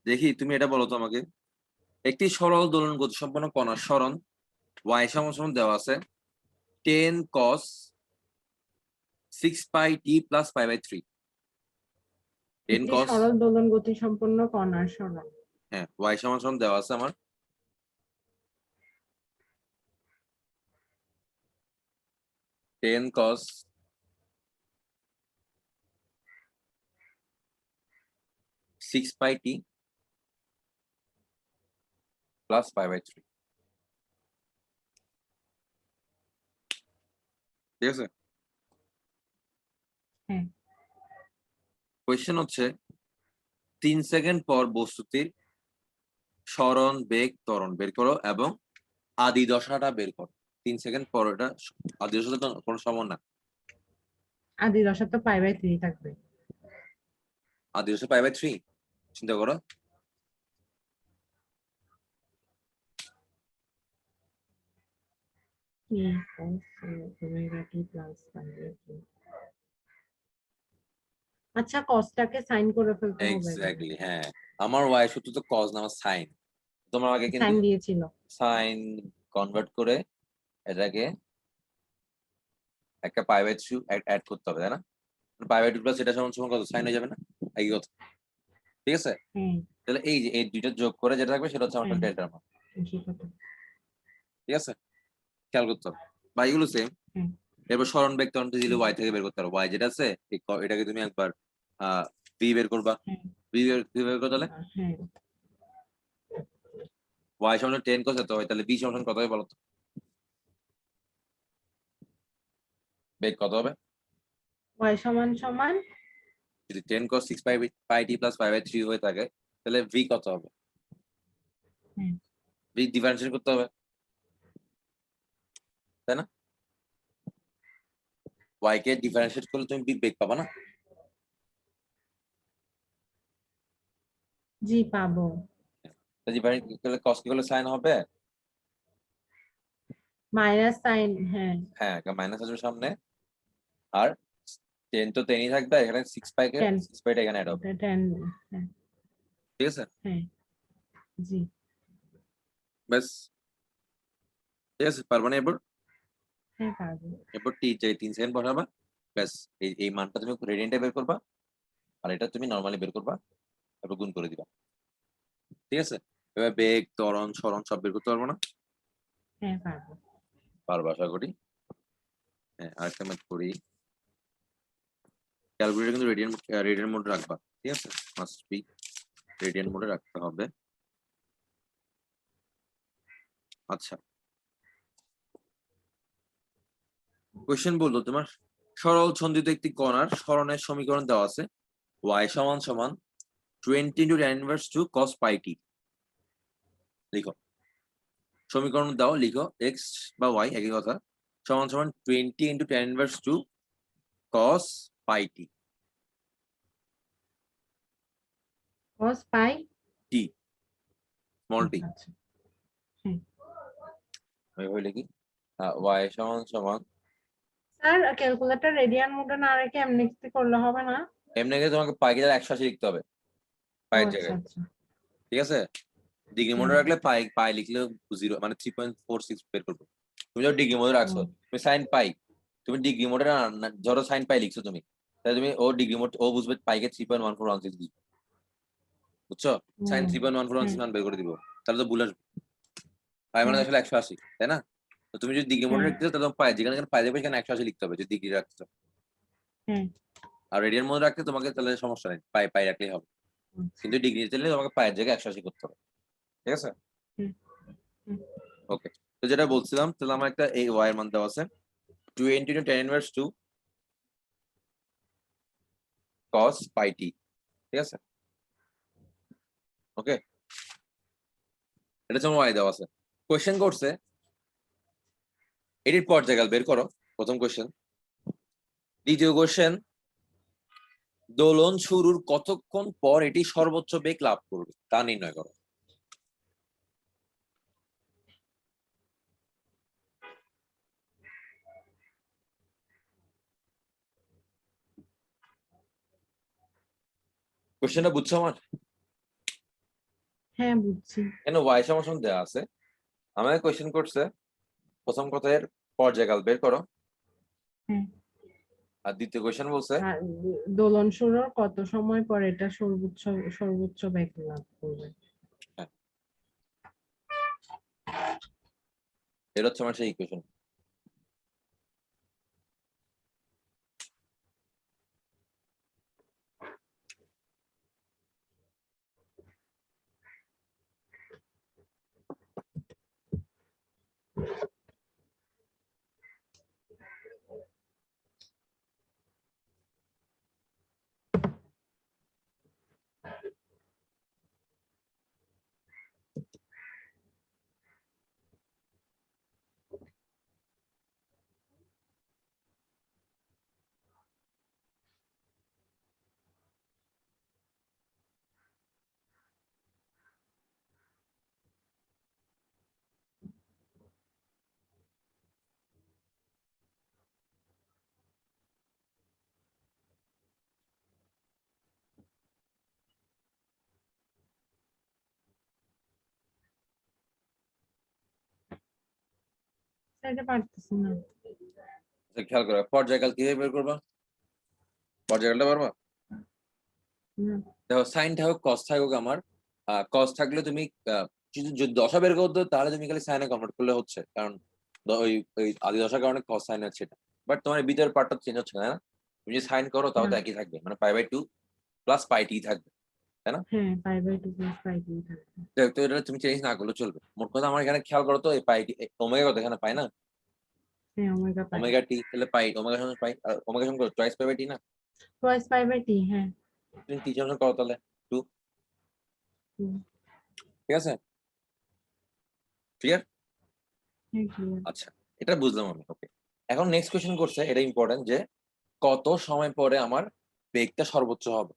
দেখি তুমি এটা বলো তো আমাকে, একটি সরল দোলন গতিসম্পন্ন কণার সরণ y সমান দেওয়া আছে 10 cos 6 pi t plus pi by 3। 10 একটি cos, সরল দোলন গতি সম্পন্ন কণার সরণ। হ্যাঁ, y সমান দেওয়া আছে আমার 10 cos 6 pi t plus pi by 3। ঠিক আছে? হ্যাঁ, কোয়েশ্চেন হচ্ছে 3 সেকেন্ড পর বস্তুটির সরণ বেগ ত্বরণ বের করো এবং আদি দশাটা বের করো। 3 সেকেন্ড পর এটা আদি দশাটা তো কোনো সমান না, আদি দশা তো পাই/3 থাকবে। আদি দশা পাই বাই 3, চিন্তা করো। টি cos ওমেগা টি প্লাস পাই/3। আচ্ছা, কসটাকে সাইন করে ফেলতে হবে এখানে। এক্স্যাক্টলি, হ্যাঁ, আমার ওয়াই সূত্র তো কজ না, আমার সাইন। তোমার আগে কিন্তু সাইন দিয়েছিল। সাইন কনভার্ট করে এটাকে একটা পাই বাই 3 অ্যাড করতে হবে, তাই না? পাই বাই 2 প্লাস এটা সমান কত, সাইন হয়ে যাবে না? একই কথা। ঠিক আছে? হ্যাঁ, তাহলে এই যে এই দুইটা যোগ করে যেটা থাকবে সেটা হচ্ছে আমার হ্যাঁ, ডেল্টার মান। সেটা তো। ঠিক আছে? খেয়াল করতে হবে বা এগুলো সেম। হ্যাঁ, এরপর সরণ বেগ ত্বরণটা দিলে হুম, ওয়াই থেকে বের করতে পারো, ওয়াই যেটা আছে এটাকে তুমি একবার ভি বের করবা, হ্যাঁ, ভি বের করে তাহলে হ্যাঁ, ওয়াই সমান 10 cos এত হয়, তাহলে বি সমান কত হবে বলো তো? বেগ কত হবে? ওয়াই সমান সমান যদি 10 cos 6 pi t plus pi by 3 হয়ে থাকে, তাহলে ভি কত হবে? হ্যাঁ, ভি ডিফারেন্সিয়েট করতে হবে, তাই না? ওয়াই কে ডিফারেন্সিয়েট করলে তুমি বেগ পাবা না? জি পাবো। তাহলে cos কি করলে সাইন হবে? মাইনাস সাইন, হ্যাঁ, হ্যাঁ, মাইনাস আসবে সামনে, আর 10 তো 10ই থাকবে, এখানে 6 পাই কে 10 6 পাইটা এখানে অ্যাড হবে, এটা 10 হ্যাঁ ঠিক আছে? হ্যাঁ জি ব্যাস, ঠিক আছে, পারবা না এবার? হ্যাঁ পারবো এরপর 3 সেকেন্ড বসাবা, ব্যাস। এই মানটা তুমি রেডিয়েন্টে বের করবা, আর এটা তুমি নরমালি বের করবা, তারপর গুণ করে দিবা, ঠিক আছে? এবার বেগ, ত্বরণ, সরণ সব বের করতে পারবো না? হ্যাঁ পারবো পারবো আশা করি। হ্যাঁ, আরেকটা ম্যাথ করি। ক্যালকুলেটর কিন্তু রেডিয়ান মোড রাখবা, ঠিক আছে? মাস্ট বি রেডিয়ান মোডে রাখতে হবে। আচ্ছা, কোয়েশ্চেন বললো তোমার সরল ছন্দিত একটি কণার সরণের সমীকরণ দেওয়া আছে, y সমান সমান 20 × tan inverse 2 cos pi t। লিখো, সমীকরণ দাও, লিখো x বা y একই কথা, সমান সমান 20 × tan inverse 2 cos pi t। cos পাই t, স্মল t। আচ্ছা হ্যাঁ আমি লিখি y সমান সমান, স্যার ক্যালকুলেটর রেডিয়ান মোডে না রেখে এমনি কি করলে হবে না এমনি গিয়ে তোমাকে পাই কে 180 লিখতে হবে ও পাইয়ের আচ্ছা জায়গায়, আচ্ছা ঠিক আছে? ডিগ্রি মোডে হ্যাঁ রাখলে পাই পাই লিখলে 0 মানে 3.46 বের করবো। তুমি যখন ডিগ্রি মোডে রাখছো, ও তুমি সাইন পাই, তুমি ডিগ্রি মোডে ধরো সাইন পাই লিখছো তুমি, তাহলে তুমি ও ডিগ্রি মোড ও বুঝবে পাইকে 3.1416 বুঝবে, বুঝছো? ও সাইন হ্যাঁ 3.1416 মান বের করে দিব, তাহলে তো ভুল আসবে। পাই মানে হ্যাঁ আসলে 180, তাই না? তো তুমি যদি ডিগ্রি মোডে হ্যাঁ রাখতে চাও, তাহলে পাই যেখানে যেখানে পাই দেবে সেখানে 180 লিখতে হবে যদি ডিগ্রি রাখতে চাও। হ্যাঁ আর রেডিয়ান মোডে রাখতে তোমাকে তাহলে সমস্যা নেই, পাই পাই রাখলেই হবে, আচ্ছা কিন্তু ডিগ্রি দিলে তোমাকে পায়ের জায়গায় 180 করতে হবে, ঠিক আছে? হুম হুম ওকে, তো যেটা বলছিলাম, তাহলে আমার একটা এই ওয়াই এর মান দেওয়া আছে 20 × tan inverse 2 cos pi t, ঠিক আছে? ওকে, এটা হচ্ছে ওয়াই দেওয়া আছে। কোয়েশ্চেন করছে এটির পর্যায়কাল বের করো, প্রথম কোয়েশ্চেন। দ্বিতীয় কোয়েশ্চেন, দোলন শুরুর কতক্ষণ পর এটি সর্বোচ্চ বেগ লাভ করবে তা নির্ণয় করো। কোয়েশ্চেনটা বুঝছো আমার? হ্যাঁ বুঝছি কেন ওয়াই সমান দেওয়া আছে, আমাকে কোয়েশ্চেন করছে প্রথম কথার পর্যায়কাল বের করো, হ্যাঁ আর দ্বিতীয় কোয়েশ্চেন বলছে আর দোলন শুরুর কত সময় পর এটা সর্বোচ্চ সর্বোচ্চ বেগ লাভ করবে হ্যাঁ, এটা হচ্ছে আমার সেই ইকুয়েশন। এটা পারতেছি না খেয়াল করো পর্যায়কাল কিভাবে বের করবা, পর্যায়কালটা পারবা? হুম, দেখো সাইন থাকুক কস থাকুক, আমার কস থাকলে তুমি যদি দশা বের করতে তাহলে তুমি খালি সাইনে কনভার্ট করলে হচ্ছে, কারণ ওই ওই আদি দশার কারণে কস সাইন হচ্ছে এটা, বাট তোমার ভিতরের পার্টটা চেঞ্জ হচ্ছে না, তাই না? তুমি যদি সাইন করো তাও না তো একই থাকবে, মানে π/2 প্লাস πt থাকবে, তাই না? হ্যাঁ π/2 প্লাস π2 থাকবে তো এটা তুমি চেঞ্জ না করলে চলবে। মোট কথা আমার এখানে খেয়াল করো তো এই পাইটি ওমেগা কত এখানে পাই না, হ্যাঁ ওমেগা পাই ওমেগা টি, তাহলে পাই ওমেগা সমান পাই, আর ওমেগা সমান কত টুয়াইস π/t না? টুয়াইস π/t হ্যাঁ তুমি টি সমান করো তাহলে 2, হুম, ঠিক আছে? ক্লিয়ার? হ্যাঁ clear। আচ্ছা, এটা বুঝলাম আমি। ওকে, এখন নেক্সট কোয়েশ্চেন করছে, এটা ইম্পর্টেন্ট, যে কত সময় পরে আমার বেগটা সর্বোচ্চ হবে,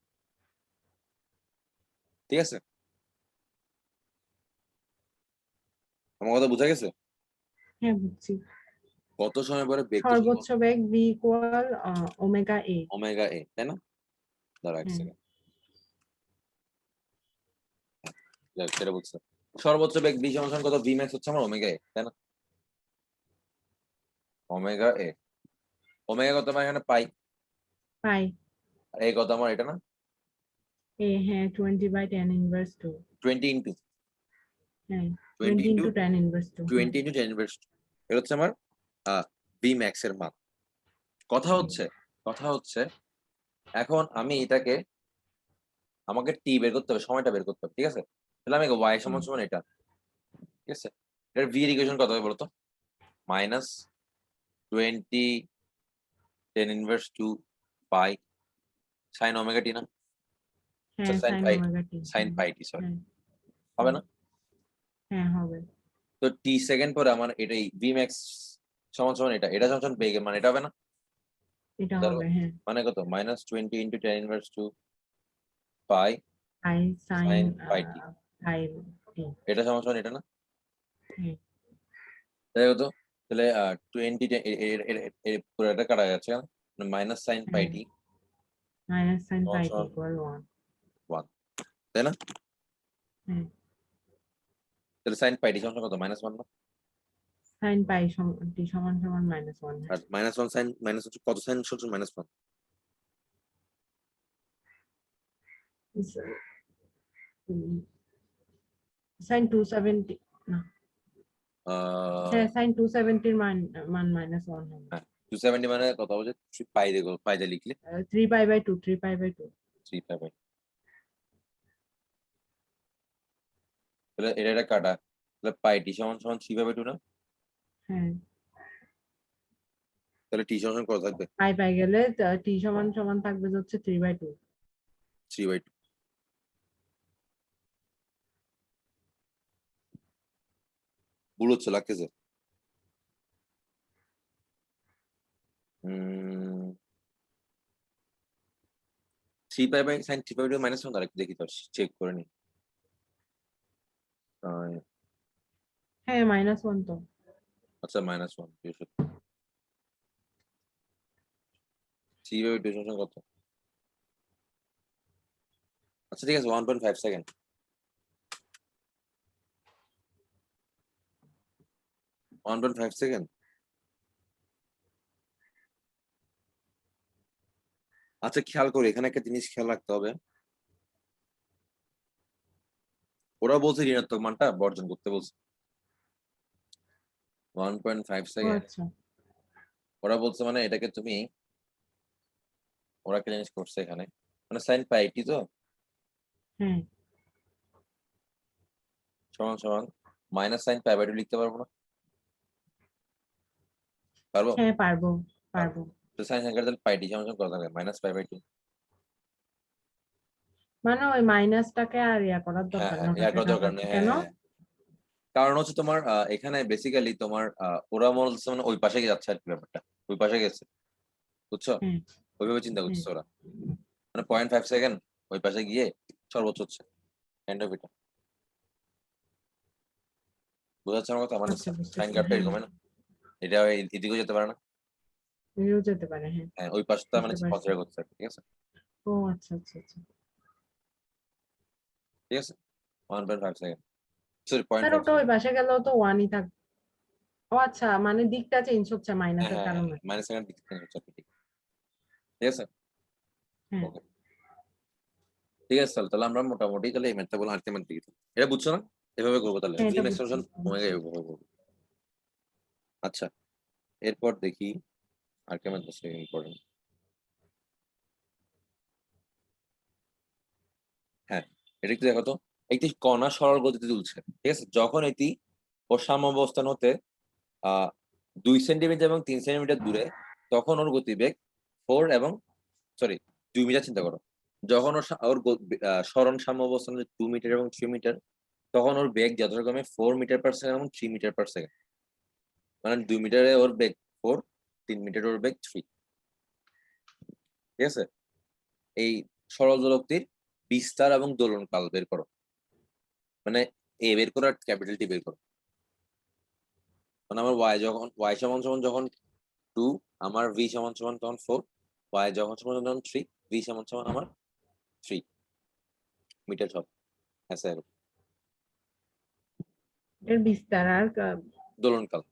ঠিক আছে? আমার কথা বোঝা গেছে? হ্যাঁ বুঝছি কত সময় পরে বেগ সর্বোচ্চ বেগ v equal omega a। Omega A, তাই না? দাঁড়া এক হ্যাঁ সেকেন্ড, সেটা বলছে সর্বোচ্চ বেগ v সমান সমান কত, v ম্যাক্স হচ্ছে আমার ওমেগা এ, তাই না? ওমেগা এ, ওমেগা কত আমার এখানে পাই, পাই আর এই কত আমার এটা না, a, হ্যাঁ 20/10 ইনভার্স 2। 20 ইন্টু হ্যাঁ 20 20 into into 10 inverse 2। 20 into 10 inverse, এটা হচ্ছে আমার v ম্যাক্স এর মান। কথা হচ্ছে কথা হচ্ছে এখন আমি এটাকে, আমাকে টি বের করতে হবে, সময়টা বের করতে হবে, ঠিক আছে? তাহলে আমি y সমান সমান এটা, ঠিক আছে? এর v এর ইকুয়েশন কত হবে বলতো? মাইনাস 20 10 ইনভার্স 2 পাই সাইন ওমেগা টি, না হ্যাঁ সাইন সাইন পাই, ওমেগা টি। সাইন পাই টি, সরি, হ্যাঁ হবে না? হ্যাঁ হবে। তো টি সেকেন্ড পরে আমার এটাই ভি ম্যাক্স সমান সমান এটা, এটা সমান সমান বেগের মানে এটা হবে না? এটা ধরো হবে হ্যাঁ। মানে কত, minus 20 into 10 inverse 2 pi I sine sine pi T, pi T. এটা সমান সমান এটা না? হ্যাঁ তাই হতো, তাহলে 20 পুরোটা কাটা যাচ্ছে, মাইনাস সাইন পাই টি মাইনাস সাইন সমান পাই টি সমান ইকুয়াল 1। 1, তাই না? হ্যাঁ তাহলে সাইন পাই টি সমান সমান কত, মাইনাস 1 না? সাইন পাই টি সমান সমান -1। আর মাইনাস 1 সাইন মাইনাস হচ্ছে কত, সাইন সমান মাইনাস 1, সাইন 270 না, হ্যাঁ সাইন 270 এর মান -1 হবে। 270 মানে কত হবে, পাই দেখো, পাই দিয়ে লিখলে 3π/2 3π/2। 3 পাই, তাহলে এটা কাটা, তাহলে পাই টি সমান সমান 3 পাই 2 না? হ্যাঁ তাহলে টি সমান কত থাকবে, পাই পাই গেলে টি সমান সমান থাকবে হচ্ছে 3/2। 3 বাই 2। ভুল হচ্ছে, লাগতেছে 3 পাই/sin 3 পাই 2 মাইনাস 1, আরেকটু দেখি তো, চেক করে নি। হ্যাঁ -1 তো। আচ্ছা -1, 3/2 সমান কত? আচ্ছা ঠিক আছে, 1.5 সেকেন্ড, 1.5 সেকেন্ড। আচ্ছা খেয়াল করি, এখানে একটা জিনিস খেয়াল রাখতে হবে, ওরা বলছে ঋণাত্মক মানটা বর্জন করতে বলছে 1.5 ও সেকেন্ড, আচ্ছা ওরা বলছে মানে এটাকে তুমি, ওরা একটা জিনিস করছে এখানে, মানে সাইন পাই টি তো হ্যাঁ সমান সমান মাইনাস সাইন পাই বাই 2 লিখতে পারবো না? পারবো? হ্যাঁ পারবো পারবো। পারবো। তো সাইন সংখ্যা তাহলে পাই টি সমান সমান কত থাকে, মাইনাস পাই বাই 2। মানে ওই মাইনাসটাকে আর ইয়া করার হ্যাঁ দরকার হ্যাঁ, নেই, ইয়া ওটাকে করার দরকার কাটাতে নেই, হ্যাঁ কেন? হ্যাঁ হ্যাঁ। কারণ হচ্ছে তোমার এখানে বেসিক্যালি তোমার ওরা বলছে মানে ওই পাশে যাচ্ছে আর কি, ব্যাপারটা ওই পাশে গেছে, বুঝছো? হ্যাঁ ওইভাবে চিন্তা হ্যাঁ করছে ওরা, মানে 0.5 সেকেন্ড ওই পাশে গিয়ে সর্বোচ্চ হচ্ছে, এন্ড অফ এটা, বোঝা যাচ্ছে আমার কথা? মানে আচ্ছা সাইন বুঝতেছি গ্রাফটা হ্যাঁ। এরকম হয় না, এটা এদিকেও যেতে পারে না, এও যেতে পারে হ্যাঁ। হ্যাঁ ওই পাশটা মানে বুঝতে পারছি। কনসিডার করছে, ঠিক আছে? ও আচ্ছা আচ্ছা আচ্ছা। ঠিক আছে, 1.5 সেকেন্ড, সরি পয়েন্ট আর ফাইভ ওটা ওই সেকেন্ড পাশে গেলেও তো 1ই থাকবে। ও আচ্ছা মানে দিকটা চেঞ্জ হচ্ছে হ্যাঁ মাইনাসের হ্যাঁ হ্যাঁ, কারণে। মাইনাস সেকেন্ড দিক থেকে হচ্ছে, ঠিক ঠিক আছে, হ্যাঁ ওকে ঠিক আছে, তাহলে আমরা মোটামুটি তাহলে এই ম্যাথটা বলে আরেকটা ম্যাথ দেখি, এটা বুঝছো না? এভাবে করবো তাহলে, হ্যাঁ ভি এটা ম্যাক্স বুঝছি ওমেগা বুঝছি। এভাবে করবো। আচ্ছা এরপর দেখি আর কেমন ইম্পর্টেন্ট, হ্যাঁ এটা একটু দেখো তো, একটি কণা সরল গতিতে দুলছে, ঠিক আছে? যখন এটি ওর সাম্যাবস্থান হতে 2 সেন্টিমিটার এবং 3 সেন্টিমিটার দূরে, তখন ওর গতিবেগ 4 এবং সরি 2 মিটার, চিন্তা করো, যখন ওর সরণ সাম্যাবস্থান 2 মিটার এবং 3 মিটার, তখন ওর বেগ যথাক্রমে 4 মিটার/সেকেন্ড এবং 3 মিটার/সেকেন্ড, মানে 2 মিটারে ওর বেগ 4, 3 মিটারে ওর বেগ 3, ঠিক আছে? এই সরল দোলকটির বিস্তার এবং দোলন কাল বের করো, মানে এ বের করো আর ক্যাপিটাল টি বের করো। মানে আমার y সমান সমান যখন 2, আমার v সমান সমান তখন 4, y যখন সমান তখন 3, v সমান সমান আমার 3 মিটার সব। হ্যাঁ স্যার, এর বিস্তার আর দোলনকাল।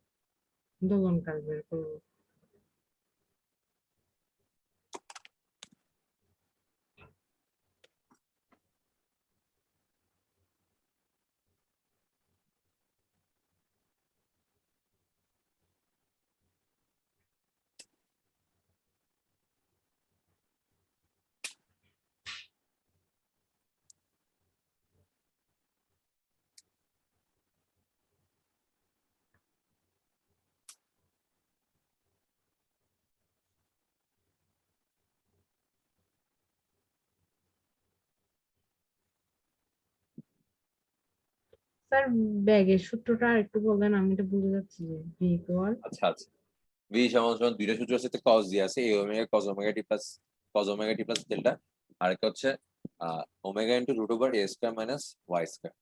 দোলনকাল বের করবো। স্যার ব্যাগের সূত্রটা আর একটু বললেন, আমি এটা ভুলে যাচ্ছি যে ভি ইকুয়াল। আচ্ছা আচ্ছা, v সমান সমান দুইটা সূত্র আছে, cos দিয়ে আছে, a omega cos omega t plus cos omega t plus delta, আর একটা হচ্ছে omega into root over a square minus y square.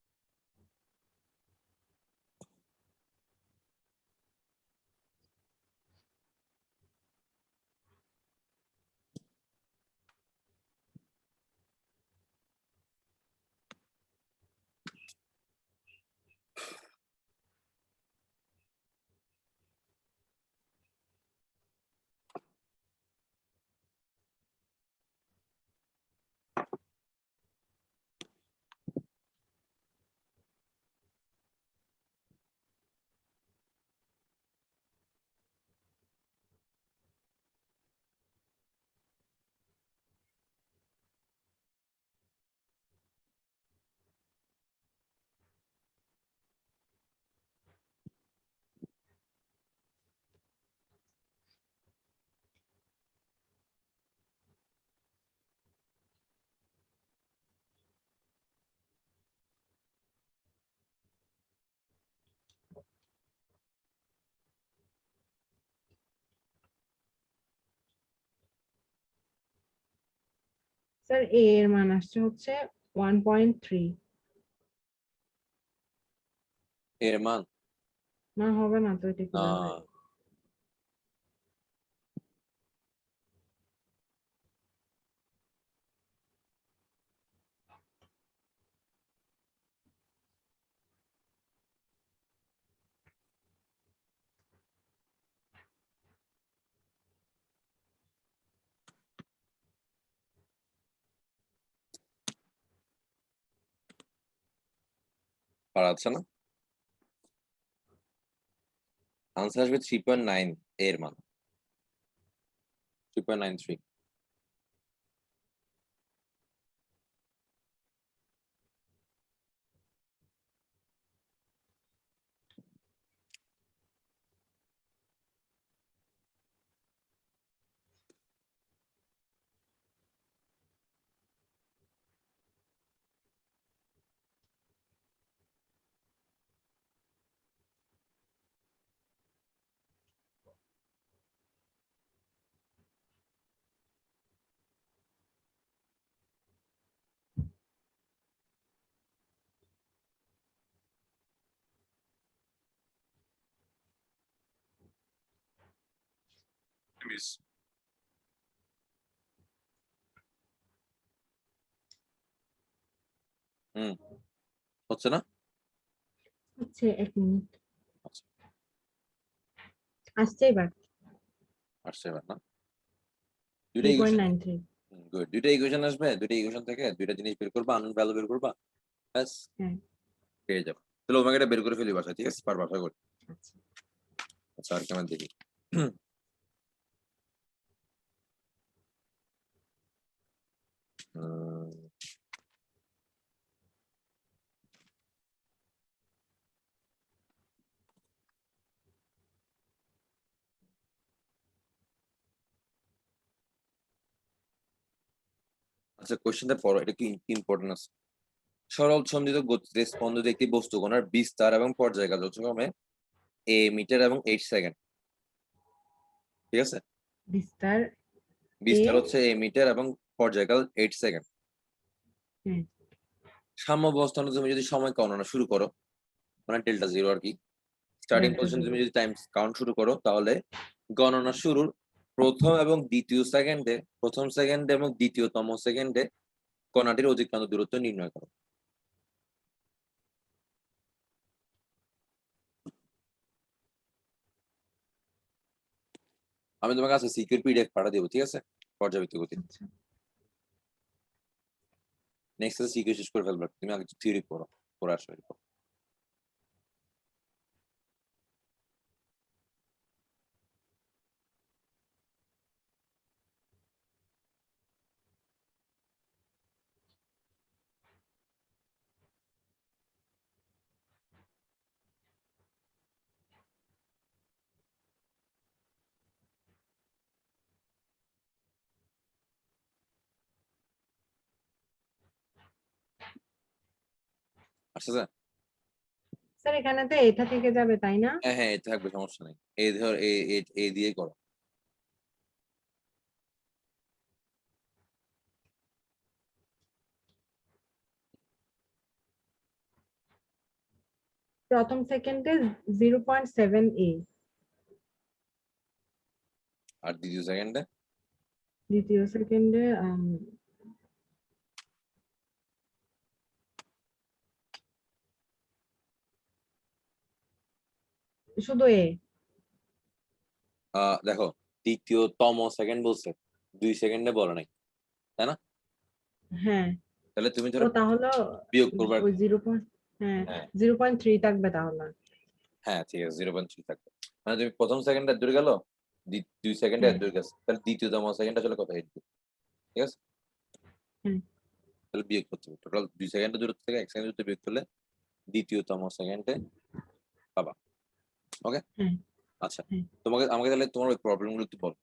Sir A এর মান আসছে হচ্ছে 1.3। এর মান না হবে না তো, এটা কিভাবে? আহ পারাচ্ছে না, আনসার আসবে 3.9, এর মান 3.93। হুম, হচ্ছে না। আচ্ছা, এক মিনিট। আচ্ছা, আসছে এবার। আসছে এবার না, দুইটা ইকুয়েশন। 3.93। গুড, দুইটা ইকুয়েশন আসবে, দুইটা ইকুয়েশন থেকে দুইটা জিনিস বের করবা, আননোন ভ্যালু বের করবা, ব্যাস হ্যাঁ। পেয়ে যাবে। তাহলে ওমেগাটা বের করে ফেলি বাসায়, ঠিক আছে, পারবা আশা করি। আচ্ছা আচ্ছা, আর কেমন দেখি। উম, আচ্ছা, কোশ্চেনটা পড়ো, এটা কি ইম্পর্টেন্ট আছে। সরল ছন্দিত গতিতে স্পন্দিত একটি বস্তু কণার বিস্তার এবং পর্যায়কাল যথাক্রমে এ মিটার এবং 8 সেকেন্ড। ঠিক আছে, বিস্তার এ। বিস্তার হচ্ছে এ মিটার এবং পর্যায়কাল 8 সেকেন্ড। হ্যাঁ। সাম্যাবস্থানে তুমি যদি সময় গণনা শুরু করো, মানে ডেল্টা জিরো আর কি, স্টার্টিং delta পজিশন zero। তুমি যদি টাইম কাউন্ট শুরু করো তাহলে গণনা শুরুর প্রথম এবং দ্বিতীয় সেকেন্ডে, প্রথম সেকেন্ডে এবং দ্বিতীয়তম সেকেন্ডে কণাটির অতিক্রান্ত দূরত্ব নির্ণয় করো। আমি তোমার কাছে সিকিউর পিডিএফ পাঠা দেবো, ঠিক আছে, পর্যাবৃত্ত গতি। আচ্ছা নেক্সট সিকিউ শেষ করে ফেলবে, তুমি আগে থিওরি পড়ো, পড়ে আসো এরপর। আচ্ছা স্যার, স্যার এখানে তো এটা থেকে যাবে তাই না? হ্যাঁ হ্যাঁ, এটা থাকবে, সমস্যা নেই। এই ধর এই দিয়ে করো। প্রথম সেকেন্ডে 0.7 a, আর দ্বিতীয় সেকেন্ডে দ্বিতীয় সেকেন্ডে শুধু a। দেখো, তৃতীয়তম সেকেন্ড বলছে, 2 সেকেন্ডে বলে নাই, তাই না? হ্যাঁ, তাহলে তুমি ও ধরো তাহলে বিয়োগ করবার। ওই 0. হ্যাঁ, হ্যাঁ 0.3 থাকবে তাহলে। হ্যাঁ, ঠিক আছে, 0.3 থাকবে। মানে তুমি প্রথম সেকেন্ডে দূরে গেল, 2 সেকেন্ডে হ্যাঁ দূরে গেছে, তাহলে দ্বিতীয়তম সেকেন্ড আসলে কত হিট, ঠিক আছে? হ্যাঁ তাহলে বিয়োগ করতে হবে, টোটাল 2 সেকেন্ডের দূরত্ব থেকে 1 সেকেন্ড দূরত্ব বিয়োগ করলে দ্বিতীয়তম সেকেন্ডে পাবা। ওকে, হ্যাঁ আচ্ছা, হ্যাঁ। আমাকে তাহলে তোমার ওই প্রবলেম গুলো একটু বলো।